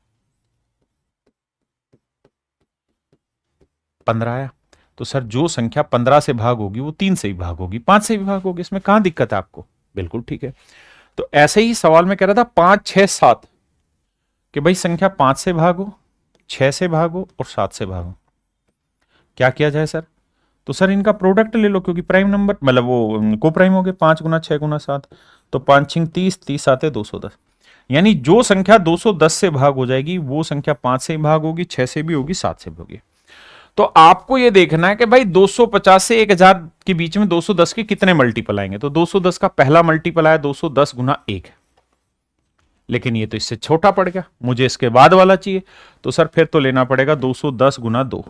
15 आया, तो सर जो संख्या 15 से भाग होगी वो 3 से भी भाग होगी, 5 से भी भाग होगी, इसमें कहां दिक्कत है आपको? बिल्कुल ठीक है। तो ऐसे ही सवाल में कह रहा था 5, 6, 7 कि भाई संख्या 5 से भागो, 6 से भागो और 7 से भागो, क्या किया जाए सर? तो सर इनका प्रोडक्ट ले लो, क्योंकि प्राइम नंबर मतलब वो को प्राइम हो गए, 5 गुना 6 गुना 7, तो 5 6 30, 30 7 210, यानी जो संख्या 210 से भाग हो जाएगी वो संख्या 5 से भाग होगी, 6 से भी होगी, 7 से भी होगी। तो आपको यह देखना है कि भाई 250 से 1000 के बीच में 210 के कितने मल्टीपल आएंगे। तो 210 का पहला मल्टीपल आया 210 गुना 1, लेकिन ये तो इससे छोटा पड़ गया, मुझे इसके बाद वाला चाहिए। तो सर फिर तो लेना पड़ेगा 210 गुना 2,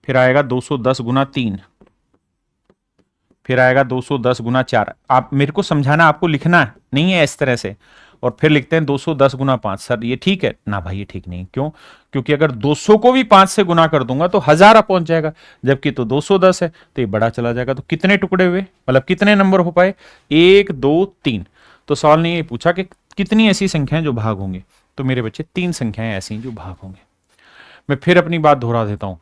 फिर आएगा 210 गुना 3, फिर आएगा 210 गुना 4। आप मेरे को समझाना, आपको लिखना नहीं है इस तरह से, और फिर लिखते हैं 210 गुना 5। सर ये ठीक है ना भाई? ये ठीक नहीं, क्यों? क्योंकि अगर 200 को भी 5 से गुना कर दूंगा तो 1000 पहुंच जाएगा, जबकि तो 210 है तो ये बड़ा चला जाएगा। तो कितने टुकड़े हुए, मतलब कितने नंबर हो पाए? 1 2 3। तो सवाल ने ये पूछा कि कितनी ऐसी संख्याएं जो भाग होंगे, तो मेरे बच्चे 3 संख्याएं ऐसी जो भाग होंगे। मैं फिर अपनी बात दोहरा देता हूं,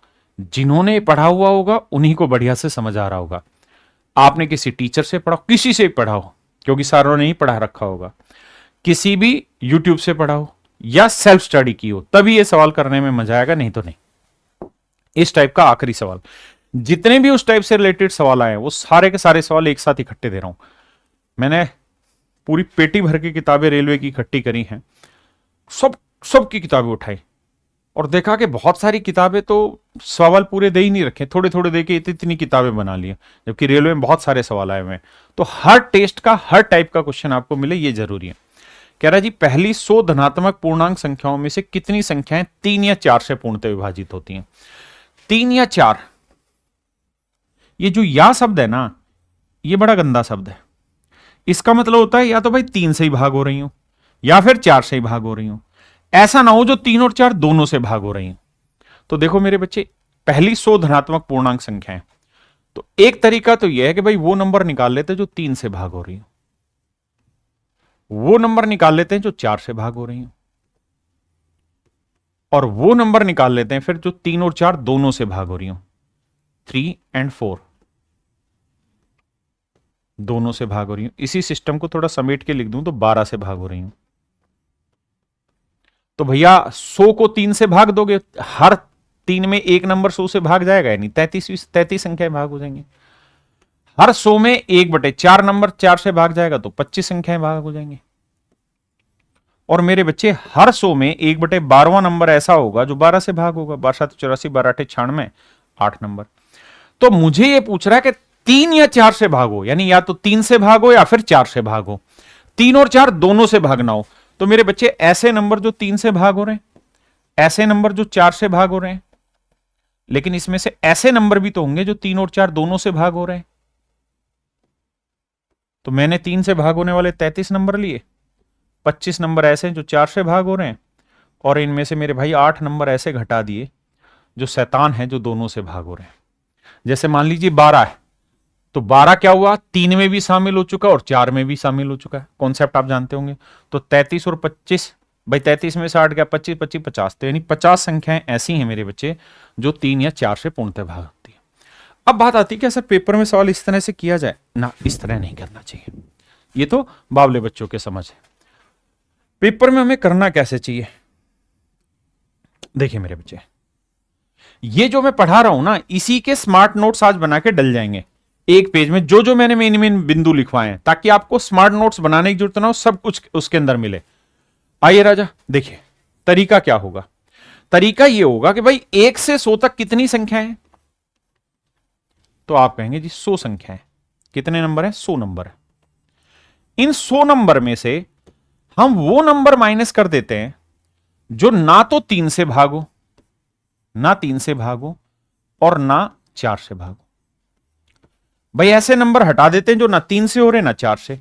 जिन्होंने पढ़ा हुआ होगा उन्हीं को बढ़िया से समझ आ रहा होगा। आपने किसी टीचर से पढ़ा, किसी से पढ़ा हो, क्योंकि सारों ने ही पढ़ा रखा होगा, किसी भी यूट्यूब से पढ़ा हो या सेल्फ स्टडी की हो, तभी ये सवाल करने में मजा आएगा, नहीं तो नहीं। इस टाइप का आखिरी सवाल, जितने भी उस टाइप से रिलेटेड सवाल आए हैं वो सारे के सारे सवाल एक साथ इकट्ठे दे रहा हूं। मैंने पूरी पेटी भर की किताबें रेलवे की इकट्ठी करी हैं, सब की किताबें उठाई और देखा कि बहुत सारी किताबें तो सवाल पूरे दे ही नहीं रखे, थोड़े थोड़े दे के इतनी किताबें बना ली, जबकि रेलवे में बहुत सारे सवाल आए हुए हैं। तो हर टेस्ट का हर टाइप का क्वेश्चन आपको मिले ये जरूरी है। कह रहा जी पहली 100 धनात्मक पूर्णांक संख्याओं में से कितनी संख्याएं 3 या 4 से पूर्णतः विभाजित होती हैं? 3 या 4, ये जो या शब्द है ना, ये बड़ा गंदा शब्द है। इसका मतलब होता है या तो भाई 3 से ही भाग हो रही हूं या फिर 4 से ही भाग हो रही हूं, ऐसा ना हो जो 3 और 4 दोनों से भाग हो रही हूं। तो देखो मेरे बच्चे, पहली 100 धनात्मक पूर्णांक संख्याएं, तो एक तरीका तो यह है कि भाई वो नंबर निकाल लेते जो 3 से भाग हो रही हो, वो नंबर निकाल लेते हैं जो 4 से भाग हो रही हो, और वो नंबर निकाल लेते हैं फिर जो 3 और 4 दोनों से भाग हो रही हो। 3 और 4 दोनों से भाग हो रही हूं। इसी सिस्टम को थोड़ा समेट के लिख दूं तो 12 से भाग हो रही हूं। तो भैया 100 को 3 से भाग दोगे, हर 3 में एक नंबर 100 से भाग जाएगा, यानी 33 संख्याएं भाग हो जाएंगी। हर 100 में 1/4 नंबर 4 से भाग जाएगा तो 25 संख्याएं भाग हो जाएंगी। और मेरे बच्चे हर 100 में 1/12वां नंबर ऐसा होगा जो 12 से भाग होगा। 12 7 84, 12 8 96, 8 नंबर। तो मुझे यह पूछ रहा है कि 3 या 4 से भागो, यानी या तो 3 से भागो या फिर 4 से भागो, 3 और 4 दोनों से भागना हो। तो मेरे बच्चे ऐसे नंबर जो 3 से भाग हो रहे हैं, ऐसे नंबर जो 4 से भाग हो रहे हैं, लेकिन इसमें से ऐसे नंबर भी तो होंगे जो 3 और 4 दोनों से भाग हो रहे हैं। तो मैंने 3 से भाग होने वाले 33 नंबर लिए, 25 नंबर ऐसे हैं जो 4 से भाग हो रहे हैं, और इनमें से मेरे भाई 8 नंबर ऐसे घटा दिए जो शैतान है, जो दोनों से भाग हो रहे हैं। जैसे मान लीजिए 12 है, तो 12 क्या हुआ, 3 में भी शामिल हो चुका और 4 में भी शामिल हो चुका है। कॉन्सेप्ट आप जानते होंगे। तो 33 और 25, भाई 33 में से 8 गया, 25 25 50, तो यानी 50 संख्याएं ऐसी हैं मेरे बच्चे जो 3 या 4 से पूर्णतः भाग होती है। अब बात आती है कि सर पेपर में सवाल इस तरह से किया जाए ना, इस तरह नहीं करना चाहिए, ये तो बावले बच्चों के समझ है। पेपर में हमें करना कैसे चाहिए? देखिए मेरे बच्चे, ये जो मैं पढ़ा रहा हूं ना, इसी के स्मार्ट नोट्स आज बना के डल जाएंगे एक पेज में, जो जो मैंने मेन मेन बिंदु लिखवाए हैं, ताकि आपको स्मार्ट नोट्स बनाने की जरूरत ना हो, सब कुछ उसके अंदर मिले। आइए राजा देखिए तरीका क्या होगा। तरीका यह होगा कि भाई 1 से 100 तक कितनी संख्याएं हैं? तो आप कहेंगे जी 100 संख्याएं। कितने नंबर है? 100 नंबर है। इन 100 नंबर में से हम वो नंबर माइनस कर देते हैं जो ना तो 3 से भागो, ना 3 से भागो और ना 4 से भागो। भाई ऐसे नंबर हटा देते हैं जो ना 3 से हो रहे ना 4 से।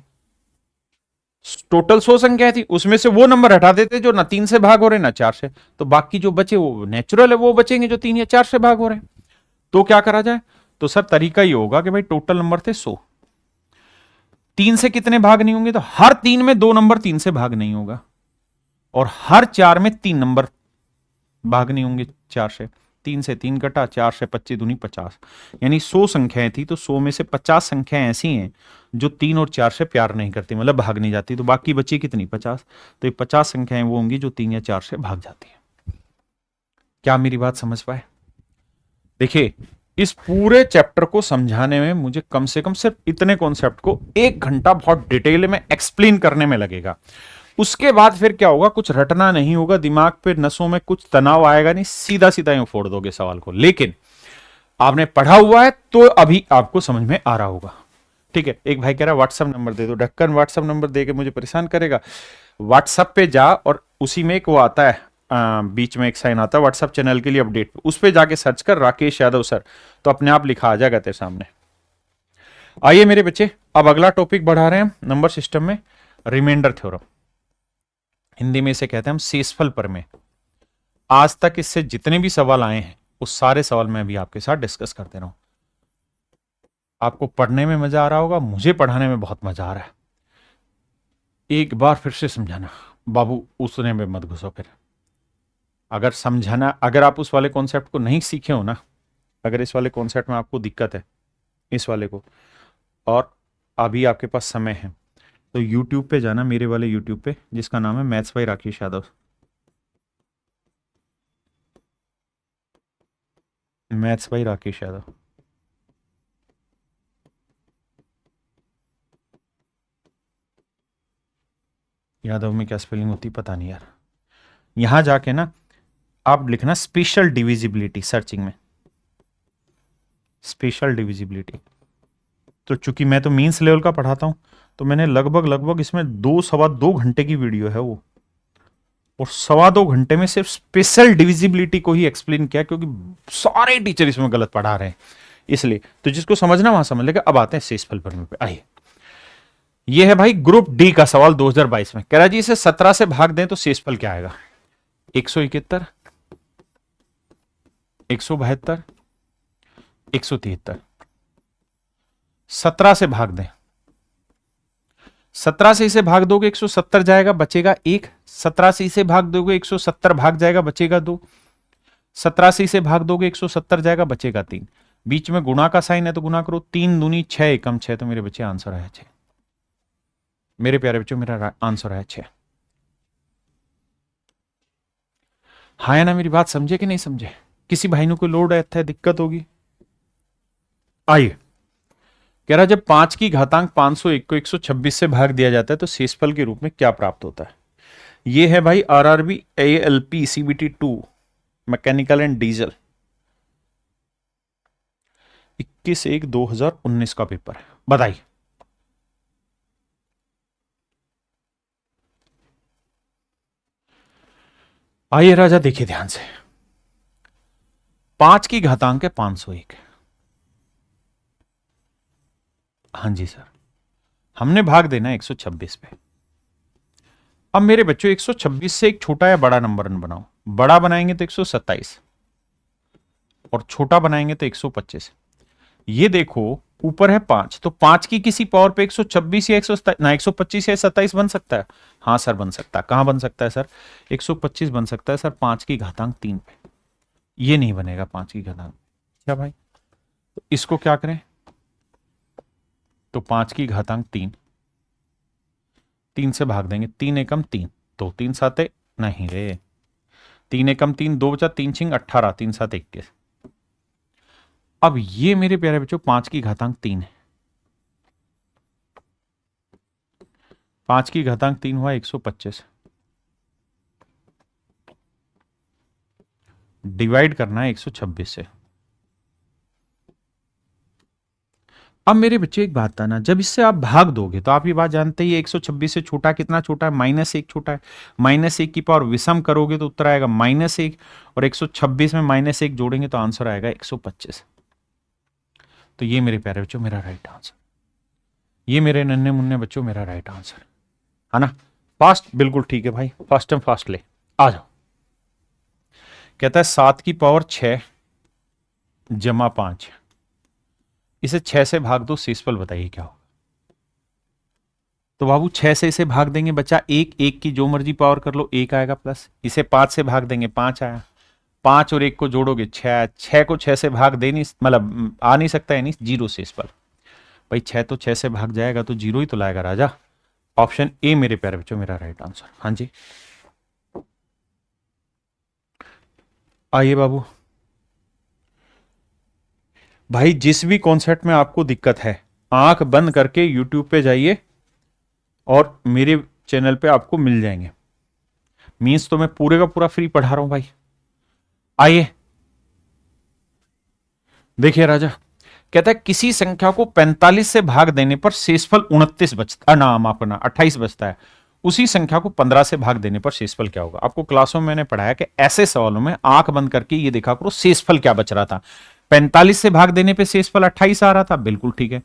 टोटल 100 संख्या थी, उसमें से वो नंबर हटा देते जो ना 3 से भाग हो रहे ना 4 से, तो बाकी जो बचे वो नेचुरल है, वो बचेंगे जो 3 या 4 से भाग हो रहे हैं। तो क्या करा जाए? तो सर तरीका ये होगा कि भाई टोटल नंबर थे 100, 3 से कितने भाग नहीं होंगे? तो हर 3 में 2 नंबर 3 से भाग नहीं होगा, और हर 4 में 3 नंबर भाग नहीं होंगे 4 से। 3 से 3 कटा, 4 से 25 दूनी 50, यानी 100 संख्याएं थी तो 100 में से 50 संख्याएं ऐसी हैं जो 3 और 4 से प्यार नहीं करती, मतलब भाग नहीं जाती, तो बाकी बची कितनी? 50। तो ये 50 संख्याएं वो होंगी जो 3 या 4 से भाग जाती हैं। क्या मेरी बात समझ पाए? देखिए, इस पूरे चैप्टर को समझाने में मुझे कम से कम सिर्फ इतने कॉन्सेप्ट को 1 घंटा बहुत डिटेल में एक्सप्लेन करने में लगेगा। उसके बाद फिर क्या होगा? कुछ रटना नहीं होगा, दिमाग पे नसों में कुछ तनाव आएगा नहीं, सीधा सीधा यूं फोड़ दोगे सवाल को। लेकिन आपने पढ़ा हुआ है तो अभी आपको समझ में आ रहा होगा। ठीक है, एक भाई कह रहा है व्हाट्सएप नंबर दे दो। ढक्कन व्हाट्सएप नंबर दे के मुझे परेशान करेगा? व्हाट्सएप पे जा और उसी में एक वो आता है, बीच में एक साइन आता है व्हाट्सएप चैनल के लिए अपडेट, उस पे जाके सर्च कर राकेश यादव सर, तो अपने आप लिखा आ जाएगा तेरे सामने। आइए मेरे बच्चे, अब अगला टॉपिक बढ़ा रहे हैं नंबर सिस्टम में, रिमाइंडर थ्योरम। हिंदी में इसे कहते हैं हम शेषफल प्रमेय। आज तक इससे जितने भी सवाल आए हैं उस सारे सवाल मैं अभी आपके साथ डिस्कस करते रहा हूं। आपको पढ़ने में मजा आ रहा होगा, मुझे पढ़ाने में बहुत मजा आ रहा है। एक बार फिर से समझाना बाबू, उसने में मत घुसो फिर। अगर समझाना, अगर आप उस वाले कॉन्सेप्ट को नहीं सीखे हो ना, अगर इस वाले कॉन्सेप्ट में आपको दिक्कत है, इस वाले को, और अभी आपके पास समय है, तो यूट्यूब पे जाना, मेरे वाले यूट्यूब पे जिसका नाम है maths by Rakesh Yadav. Maths by Rakesh Yadav. Yadav में क्या स्पेलिंग होती पता नहीं यार। यहां जाके ना आप लिखना स्पेशल डिविजिबिलिटी सर्चिंग में, स्पेशल डिविजिबिलिटी। तो चूंकि मैं तो मीन्स लेवल का पढ़ाता हूं, तो मैंने लगभग लगभग इसमें 2 सवा 2 घंटे की वीडियो है वो, और 1.25 घंटे में सिर्फ स्पेशल डिविजिबिलिटी को ही एक्सप्लेन किया, क्योंकि सारे टीचर इसमें गलत पढ़ा रहे हैं, इसलिए। तो जिसको समझना वहां समझ लेगा। अब आते हैं शेषफल प्रमेय पे। आइए, ये है भाई ग्रुप डी का सवाल 2022 में। कह रहा जी इसे 17 से भाग दें तो शेषफल क्या आएगा? 171, 172, 173। 17 से भाग दें, 17 से इसे भाग दोगे 170 जाएगा, बचेगा 1। 17 से इसे भाग दोगे 170 भाग जाएगा, बचेगा 2। 17 से इसे भाग दोगे 170 जाएगा, बचेगा 3। बीच में गुणा का साइन है तो गुणा करो, 3 दूनी 6, एकम 6। तो मेरे बच्चे आंसर है 6। मेरे प्यारे बच्चों, मेरा आंसर है 6। हाँ या ना? मेरी बात समझे कि नहीं समझे? किसी भाई ने कोई लोड है, दिक्कत होगी? आइए, कह रहा जब 5 की घातांक 501 को 126 से भाग दिया जाता है तो शेषफल के रूप में क्या प्राप्त होता है? ये है भाई RRB ALP CBT 2 mechanical and diesel, 21/1/2019 का पेपर है। बताइए। आइए राजा, देखिए ध्यान से। 5 की घातांक है 501। हाँ जी सर, हमने भाग देना है 126 पे। अब मेरे बच्चों 126 से एक छोटा या बड़ा नंबर बनाओ। बड़ा बनाएंगे तो 127, और छोटा बनाएंगे तो 125। ये देखो, ऊपर है 5, तो 5 की किसी पावर पे 126 या 125 या 27 बन सकता है? हाँ सर बन सकता है। कहां बन सकता है सर? 125 बन सकता है सर 5 की घातांक 3 पे। ये नहीं बनेगा 5 की घातांक। क्या भाई? तो इसको क्या करें? तो 5 की घातांक 3, 3 से भाग देंगे, 3 एकम 3, तो 3 साते नहीं रे, 3 एकम 3, 2 बचा, 3 छिंग 18, 3 सात 21। अब ये मेरे प्यारे बच्चों 5 की घातांक 3 है। 5 की घातांक 3 हुआ 125, डिवाइड करना है 126 से। अब मेरे बच्चे एक बात था ना, जब इससे आप भाग दोगे तो आप ये बात जानते ही 126 से छोटा कितना छोटा है, -1 छोटा है। -1 की पावर विषम करोगे तो उत्तर आएगा -1, और 126 में -1 जोड़ेंगे तो आंसर आएगा 125। तो ये मेरे प्यारे बच्चों मेरा राइट आंसर, ये मेरे नन्हे मुन्ने बच्चों मेरा राइट आंसर है ना। फास्ट, बिल्कुल ठीक है भाई, फास्ट एंड फास्ट ले आ जाओ। कहता है 7 की पावर 6 जमा 5, इसे 6 से भाग दो, शेषफल बताइए क्या होगा। तो बाबू 6 से इसे भाग देंगे बच्चा एक, एक की जो मर्जी पावर कर लो, 1 आएगा प्लस। इसे 5 से भाग देंगे, 5 आया। 5 और 1 को जोड़ोगे 6, 6 को 6 से भाग दे नहीं, मतलब आ नहीं सकता है, नहीं, 0 शेषफल। भाई 6 तो 6 से भाग जाएगा तो 0 ही तो लाएगा राजा। ऑप्शन ए मेरे प्यारे बच्चों मेरा राइट आंसर। हाँ जी आइए बाबू। भाई जिस भी कॉन्सेप्ट में आपको दिक्कत है, आंख बंद करके यूट्यूब पे जाइए और मेरे चैनल पे आपको मिल जाएंगे। मीन्स तो मैं पूरे का पूरा फ्री पढ़ा रहा हूं भाई। आइए देखिए राजा, कहता है किसी संख्या को 45 से भाग देने पर शेषफल 29 बचता, ना माफ करना 28 बचता है, उसी संख्या को 15 से भाग देने पर शेषफल क्या होगा। आपको क्लासों में मैंने पढ़ाया कि ऐसे सवालों में आंख बंद करके ये देखा करो शेषफल क्या बच रहा था। 45 से भाग देने पे शेषफल 28 आ रहा था, बिल्कुल ठीक है।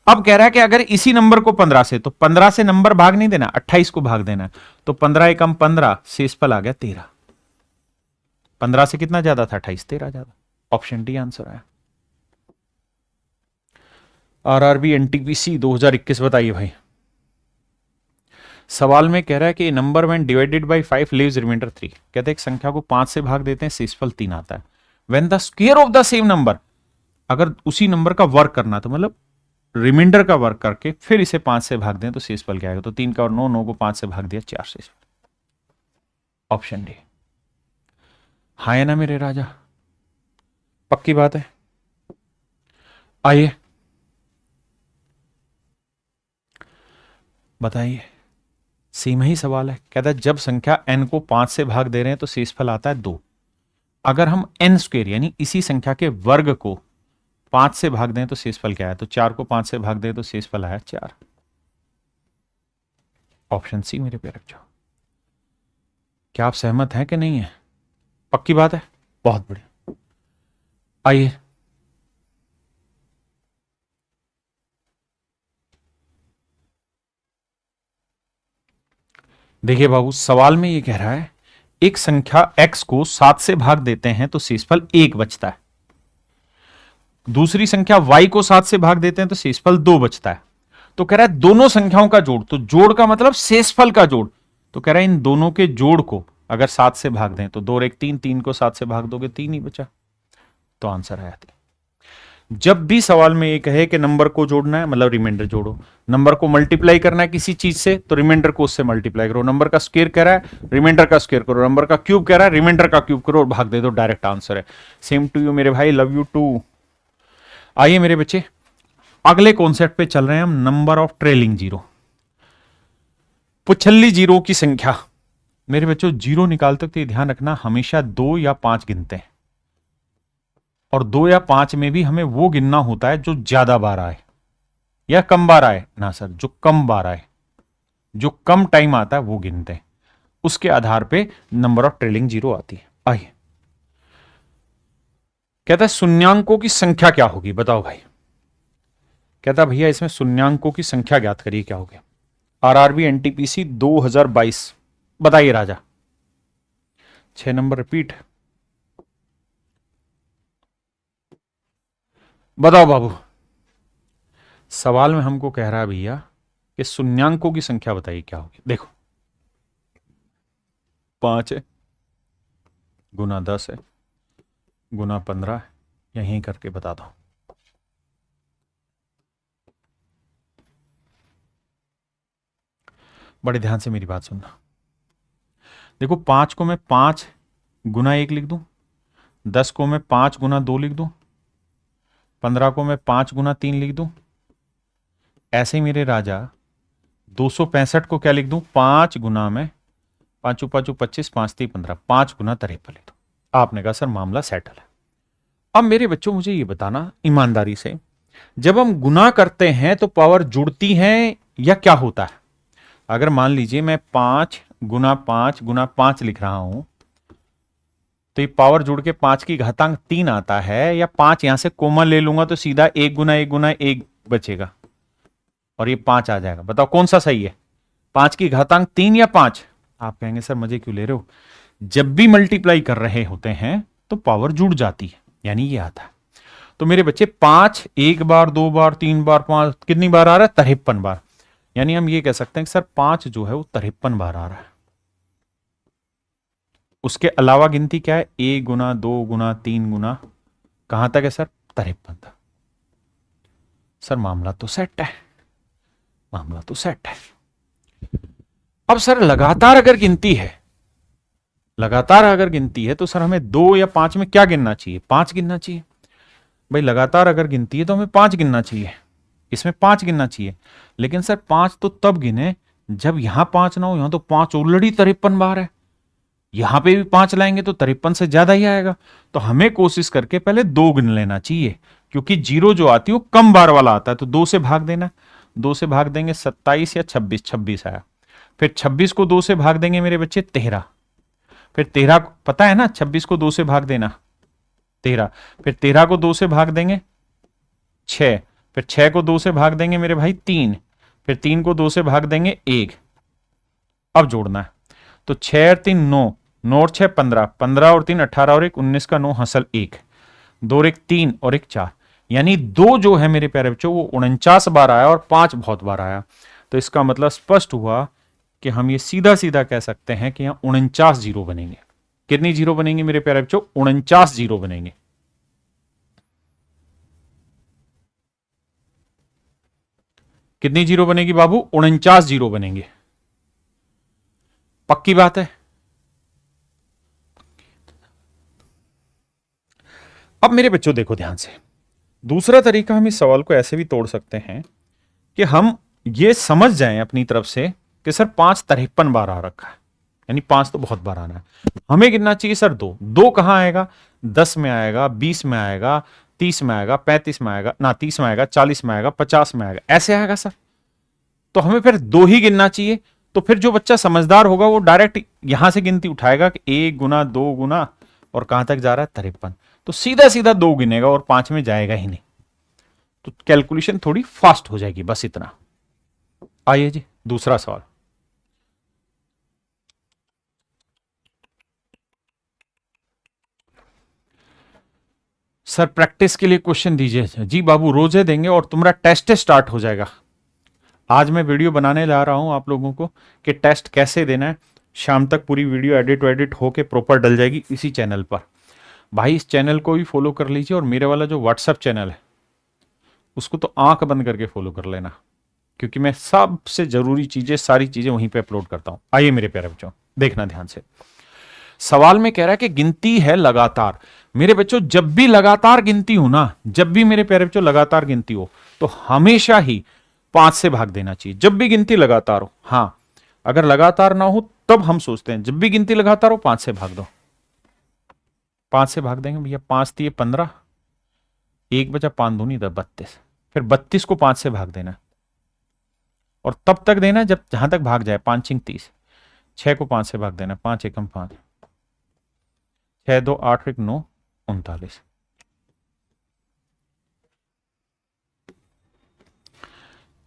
अब कह रहा है कि अगर इसी नंबर को 15 से, तो 15 से नंबर भाग नहीं देना, 28 को भाग देना है। तो 15 एकम 15, शेषफल आ गया 13। 15 से कितना ज्यादा था, 28, 13 ज्यादा। ऑप्शन डी आंसर आया। आरआरबी एनटीपीसी 2021 बताइए भाई। सवाल में कह रहा है कि number when divided by 5 leaves remainder 3। कहते हैं एक संख्या को 5 से भाग देते हैं, शेषफल 3 आता है। When the square of the same number, अगर उसी नंबर का वर्क करना तो मतलब रिमाइंडर का वर्क करके फिर इसे 5 से भाग दें तो शेषफल क्या आएगा। तो 3 का और 9, 9 को 5 से भाग दिया, 4 शेषफल। Option D. हाँ है ना मेरे राजा, पक्की बात है। आइए बताइए, सेम ही सवाल है। कहता है जब संख्या n को 5 से भाग दे रहे हैं तो शेषफल आता है 2। अगर हम n स्क्वायर यानी इसी संख्या के वर्ग को 5 से भाग दें तो शेषफल क्या है। तो 4 को 5 से भाग दें तो शेषफल आया 4। ऑप्शन सी मेरे प्यारे बच्चों। क्या आप सहमत हैं कि नहीं है, पक्की बात है, बहुत बढ़िया। आइए देखिए बाबू, सवाल में ये कह रहा है एक संख्या x को 7 से भाग देते हैं तो शेषफल 1 बचता है। दूसरी संख्या y को 7 से भाग देते हैं तो शेषफल 2 बचता है। तो कह रहा है दोनों संख्याओं का जोड़, तो जोड़ का मतलब शेषफल का जोड़। तो कह रहा है इन दोनों के जोड़ को अगर 7 से भाग दें तो 2 और 1 3, 3 को 7 से भाग दोगे 3 ही बचा। तो आंसर आया 3। जब भी सवाल में ये कहे कि नंबर को जोड़ना है मतलब रिमाइंडर जोड़ो, नंबर को मल्टीप्लाई करना है किसी चीज से तो रिमाइंडर को उससे मल्टीप्लाई करो, नंबर का स्क्वायर कह रहा है रिमाइंडर का स्क्वायर करो, नंबर का क्यूब कह रहा है रिमाइंडर का क्यूब करो और भाग दे दो, डायरेक्ट आंसर है। सेम टू यू मेरे भाई, लव यू टू। आइए मेरे बच्चे अगले कॉन्सेप्ट पे चल रहे हैं हम, नंबर ऑफ ट्रेलिंग जीरो, पुछल्ली जीरो की संख्या। मेरे बच्चों जीरो निकालते वक्त ध्यान रखना हमेशा 2 या 5 गिनते हैं, और 2 या 5 में भी हमें वो गिनना होता है जो ज्यादा बार आए या कम बार आए ना सर, जो कम बार आए, जो कम टाइम आता है वो गिनते हैं, उसके आधार पे नंबर ऑफ ट्रेलिंग जीरो आती है। आइए कहता है शून्यांकों की संख्या क्या होगी, बताओ भाई। कहता भैया इसमें शून्यांकों की संख्या ज्ञात करिए क्या होगी। आरआरबी एनटीपीसी 2022 बताइए राजा। 6 नंबर रिपीट, बताओ बाबू। सवाल में हमको कह रहा है भैया कि शून्यांकों की संख्या बताइए क्या होगी। देखो 5 है, गुना 10 है, गुना 15 है, यहीं करके बता दो। बड़े ध्यान से मेरी बात सुनना। देखो 5 को मैं 5 गुना 1 लिख दूं, 10 को मैं 5 गुना 2 लिख दूं, 15 को मैं 5 गुना 3 लिख दूं। ऐसे ही मेरे राजा 265 को क्या लिख दूं, 5 गुना में 5 5 25, 5 3 15, 5 गुना 53 लिख दो। आपने कहा सर मामला सेटल है। अब मेरे बच्चों मुझे ये बताना ईमानदारी से जब हम गुना करते हैं तो पावर जुड़ती है या क्या होता है? अगर मान लीजिए मैं 5 गुना 5 लिख रहा हूं, तो ये पावर जुड़ के 5 की घातांक 3 आता है, या 5 यहां से कॉमन ले लूंगा तो सीधा 1 गुना 1 बचेगा और ये 5 आ जाएगा। बताओ कौन सा सही है, 5 की घातांक 3 या 5? आप कहेंगे सर मजे क्यों ले रहे हो, जब भी मल्टीप्लाई कर रहे होते हैं तो पावर जुड़ जाती है, यानी ये आता है। तो मेरे बच्चे 5 1 बार 2 बार 3 बार 5 कितनी बार आ रहा है? 53 बार। यानी हम ये कह सकते हैं कि सर 5 जो है वो 53 बार आ रहा है। उसके अलावा गिनती क्या है? 1 गुना 2 गुना 3 गुना, कहां तक है सर? 53 तक। सर मामला तो सेट है, मामला तो सेट है। अब सर लगातार अगर गिनती है, लगातार अगर गिनती है तो सर हमें 2 या 5 में क्या गिनना चाहिए? 5 गिनना चाहिए। भाई लगातार अगर गिनती है तो हमें 5 गिनना चाहिए, इसमें 5 गिनना चाहिए। लेकिन सर 5 तो तब गिने जब यहां 5 ना हो, यहां तो 5 ऑलरेडी 53 बार है, यहां पे भी 5 लाएंगे तो 53 से ज्यादा ही आएगा। तो हमें कोशिश करके पहले 2 गिन लेना चाहिए, क्योंकि जीरो जो आती है वो कम बार वाला आता है। तो 2 से भाग देना, 2 से भाग देंगे 27 या 26, 26 आया। फिर 26 को 2 से भाग देंगे मेरे बच्चे 13। फिर 13 पता है ना, 26 को 2 से भाग देना 13। फिर 13 को 2 से भाग देंगे 6। फिर 6 को 2 से भाग देंगे मेरे भाई 3। फिर 3 को 2 से भाग देंगे 1। अब जोड़ना है तो 6 और 3 9, 9 और 6 15, 15 और 3 18 और 1 19 का 9 हसल 1, 2 और 1 3 और 1 4। यानी 2 जो है मेरे प्यारे बच्चों वो 49 बार आया और 5 बहुत बार आया। तो इसका मतलब स्पष्ट हुआ कि हम ये सीधा सीधा कह सकते हैं कि यहां 49 जीरो बनेंगे। कितनी जीरो बनेंगे मेरे प्यारे बच्चों? 49 जीरो बनेंगे। कितनी जीरो बनेगी बाबू? 49 जीरो बनेंगे। पक्की बात है। अब मेरे बच्चों देखो ध्यान से, दूसरा तरीका हम इस सवाल को ऐसे भी तोड़ सकते हैं कि हम ये समझ जाएं अपनी तरफ से कि सर 5 53 बार आ रखा है, यानी 5 तो बहुत बार आना है। हमें गिनना चाहिए सर 2। 2 कहां आएगा? 10 में आएगा, 20 में आएगा, 30 में आएगा, 35 में आएगा, ना 30 में आएगा, 40 में आएगा, 50 में आएगा, ऐसे आएगा सर। तो हमें फिर 2 ही गिनना चाहिए। तो फिर जो बच्चा समझदार होगा वो डायरेक्ट यहां से गिनती उठाएगा कि 1 गुना 2 गुना और कहां तक जा रहा है? 53। तो सीधा सीधा 2 गिनेगा और 5 में जाएगा ही नहीं। तो कैलकुलेशन थोड़ी फास्ट हो जाएगी, बस इतना। आइए जी दूसरा सवाल। सर प्रैक्टिस के लिए क्वेश्चन दीजिए। जी बाबू रोजे देंगे और तुम्हारा टेस्ट स्टार्ट हो जाएगा। आज मैं वीडियो बनाने ला रहा हूं आप लोगों को कि टेस्ट कैसे देना है। शाम तक पूरी वीडियो एडिट होके प्रॉपर डल जाएगी इसी चैनल पर। भाई इस चैनल को भी फॉलो कर लीजिए और मेरे वाला जो व्हाट्सएप चैनल है उसको तो आंख बंद करके फॉलो कर लेना, क्योंकि मैं सबसे जरूरी चीजें सारी चीजें वहीं पे अपलोड करता हूं। आइए मेरे प्यारे बच्चों देखना ध्यान से। सवाल में कह रहा है कि गिनती है लगातार। मेरे बच्चों जब भी लगातार गिनती हो ना, जब भी मेरे प्यारे बच्चों लगातार गिनती हो तो हमेशा ही 5 से भाग देना चाहिए। जब भी गिनती लगातार हो। हां अगर लगातार ना हो तब हम सोचते हैं, जब भी गिनती लगातार हो 5 से भाग दो। 5 से भाग देंगे भैया, 5 दिए 15, 1 बचा 5 दूनी 32। फिर 32 को 5 से भाग देना और तब तक देना जब जहां तक भाग जाए। 5 5 30। 6 को 5 से भाग देना, 5 एकम 5, 6 2 8 1 9 39।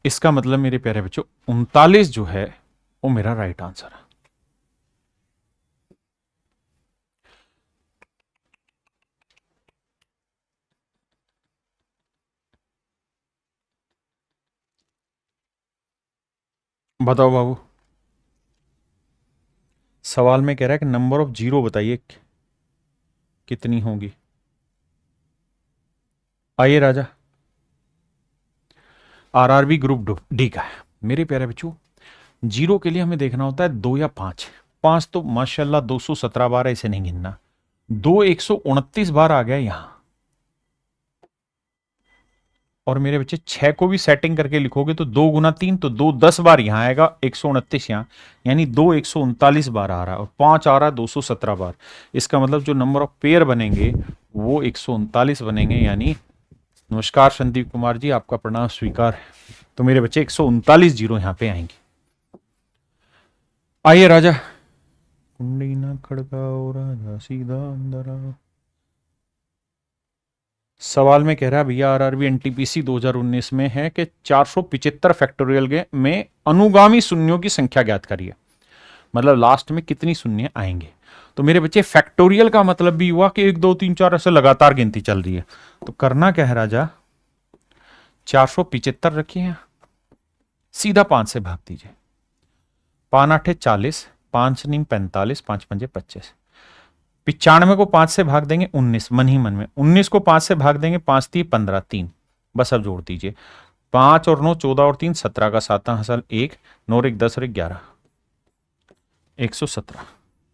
इसका मतलब मेरे प्यारे बच्चों 39 जो है वो मेरा राइट आंसर है। बताओ बाबू, सवाल में कह रहा है कि नंबर ऑफ जीरो बताइए कितनी होगी। आइए राजा, आरआरबी ग्रुप डी का है। मेरे प्यारे बच्चों जीरो के लिए हमें देखना होता है 2 या 5। 5 तो माशाल्लाह 217 बार है, इसे नहीं गिनना। 2 129 बार आ गया यहां। और मेरे बच्चे 6 को भी सेटिंग करके लिखोगे तो 2 गुना 3 तो 2 10 बार यहां आएगा, 129 यहां, यानी 2 139 बार आ रहा है और 5 आ रहा है 217 बार। इसका मतलब जो नंबर ऑफ पेयर बनेंगे वो 139 बनेंगे, यानी नमस्कार संदीप कुमार जी, आपका प्रणाम स्वीकार है। तो मेरे बच्चे 139 जीरो यहां पे आएंगे। आइए राजा, कुंडी ना खड़काओ राजा सीधा अंदर आओ। सवाल में कह रहा है भैया आरआरबी एनटीपीसी 2019 में है कि 475 फैक्टोरियल में अनुगामी शून्यों की संख्या ज्ञात करिए। मतलब लास्ट में कितनी शून्य आएंगे। तो मेरे बच्चे फैक्टोरियल का मतलब भी हुआ कि 1 2 3 4 ऐसे लगातार गिनती चल रही है। तो करना क्या है राजा, 475 रखिए यहां, सीधा 5 से भाग दीजिए। 5 8 40, 5 9 45, 5 5 25। 95 को 5 से भाग देंगे 19, मन ही मन में। 19 को 5 से भाग देंगे, 5 3 15 3। बस अब जोड़ दीजिए, 5 और 9 14 और 3 17 का 7 हसल 1, 9 और 1 10 और 1 11, 117।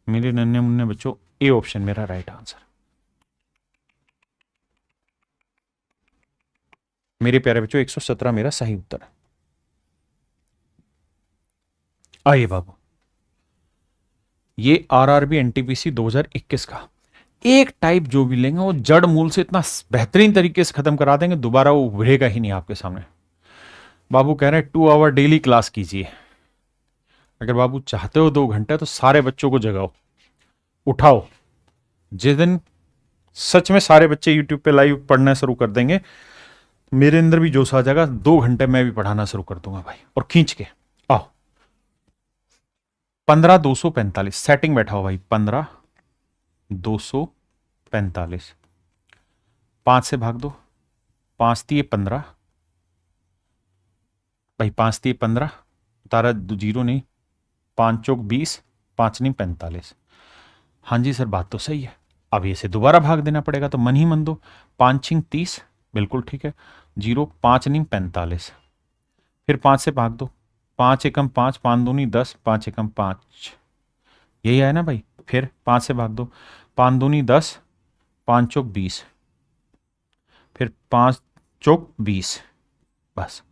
मेरे नन्हे मुन्ने बच्चों, ए ऑप्शन मेरा राइट आंसर। मेरे प्यारे बच्चों 117 मेरा सही उत्तर है। आइए बाबू, ये आरआरबी एनटीपीसी 2021 का एक टाइप जो भी लेंगे वो जड़ मूल से इतना बेहतरीन तरीके से खत्म करा देंगे, दोबारा वो उभरेगा ही नहीं आपके सामने। बाबू कह रहे हैं 2 आवर डेली क्लास कीजिए। अगर बाबू चाहते हो 2 घंटे तो सारे बच्चों को जगाओ, उठाओ। जिस दिन सच में सारे बच्चे यूट्यूब पे लाइव पढ़ना शुरू कर देंगे, मेरे अंदर भी जोश आ जाएगा, 2 घंटे मैं भी पढ़ाना शुरू कर दूंगा भाई, और खींच के आओ। 15 245 सेटिंग बैठा हो भाई, 15 245, 5 से भाग दो, 5 3 15 भाई, 5 3 15, उतारा जीरो नहीं, 5 चौक 20, 5 नहीं 45। हाँ जी सर बात तो सही है। अब इसे दोबारा भाग देना पड़ेगा, तो मन ही मन दो, 5 6 30, बिल्कुल ठीक है, 0 5 नहीं 45। फिर 5 से भाग दो, 5 एकम 5, 5 दूनी 10, 5 एकम 5, यही आया ना भाई। फिर 5 से भाग दो, 5 दूनी 10, 5 चौक 20, फिर 5 चौक 20, बस।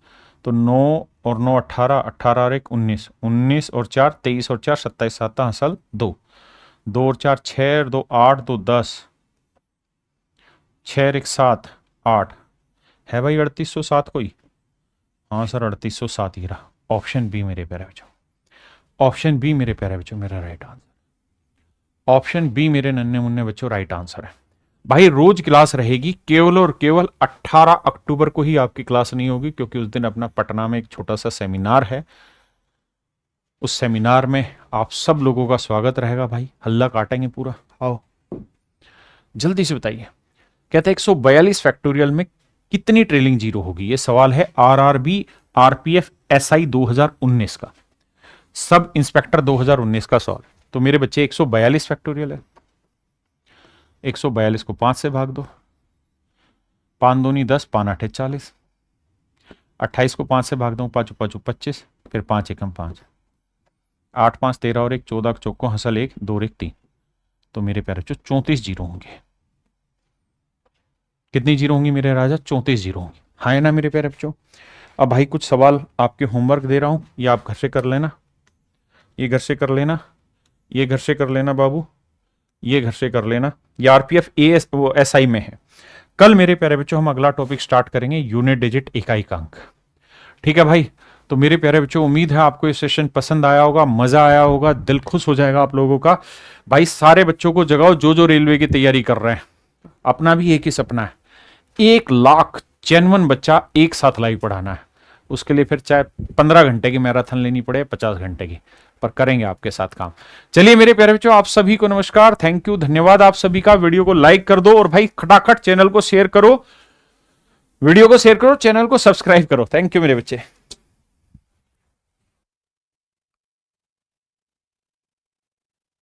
तो 9 और 9 18, 18 और 1 19, 19 और 4 23 और 4 27 7 हसल 2, 2 और 4 6 और 2 8, 2 10, 6 और 1 7 8 है भाई। 3807 कोई? हाँ सर 3807 ही रहा। ऑप्शन बी मेरे प्यारे बच्चों, ऑप्शन बी मेरे प्यारे बच्चों मेरा राइट आंसर। ऑप्शन बी मेरे नन्हे मुन्ने बच्चों राइट आंसर है। भाई रोज क्लास रहेगी, केवल और केवल 18 अक्टूबर को ही आपकी क्लास नहीं होगी, क्योंकि उस दिन अपना पटना में एक छोटा सा सेमिनार है। उस सेमिनार में आप सब लोगों का स्वागत रहेगा भाई, हल्ला काटेंगे पूरा। आओ जल्दी से बताइए। कहते हैं 142 फैक्टोरियल में कितनी ट्रेलिंग जीरो होगी? ये सवाल है आरआरबी आरपीएफ एसआई 2019 का, सब इंस्पेक्टर 2019 का सवाल। तो मेरे बच्चे 142 फैक्टोरियल है, 142 को 5 से भाग दो, 5 दूनी 10, 5 8 40, 28 को 5 से भाग दो, 5 5 25, फिर 5 एकम 5, 8 5 13 और 1 14, चौको हसल 1, 2 और 1 3। तो मेरे प्यारे बच्चों 34 जीरो होंगे। कितनी जीरो होंगी मेरे राजा? 34 जीरो होंगी। हाँ है ना मेरे प्यारे बच्चों? अब भाई कुछ सवाल आपके होमवर्क दे रहा हूं, ये आप घर से कर लेना, ये घर से कर लेना, ये घर से कर लेना बाबू, ये घर से कर लेना। ये आरपीएफ एएसआई में है। कल मेरे प्यारे बच्चों हम अगला टॉपिक स्टार्ट करेंगे, यूनिट डिजिट इकाई का अंक। ठीक है भाई? तो मेरे प्यारे बच्चों उम्मीद है आपको ये सेशन पसंद आया होगा, मजा आया होगा, दिल खुश हो जाएगा आप लोगों का। भाई सारे बच्चों को जगाओ जो जो रेलवे की तैयारी कर रहे हैं। अपना भी एक ही सपना है, 1 लाख जेन्युइन बच्चा एक साथ लाइव पढ़ाना है। उसके लिए फिर चाहे 15 घंटे की मैराथन लेनी पड़े, 50 घंटे की, पर करेंगे आपके साथ काम। चलिए मेरे प्यारे बच्चों, आप सभी को नमस्कार, थैंक यू, धन्यवाद आप सभी का। वीडियो को लाइक कर दो और भाई खटाखट चैनल को शेयर करो, वीडियो को शेयर करो, चैनल को सब्सक्राइब करो। थैंक यू मेरे बच्चे।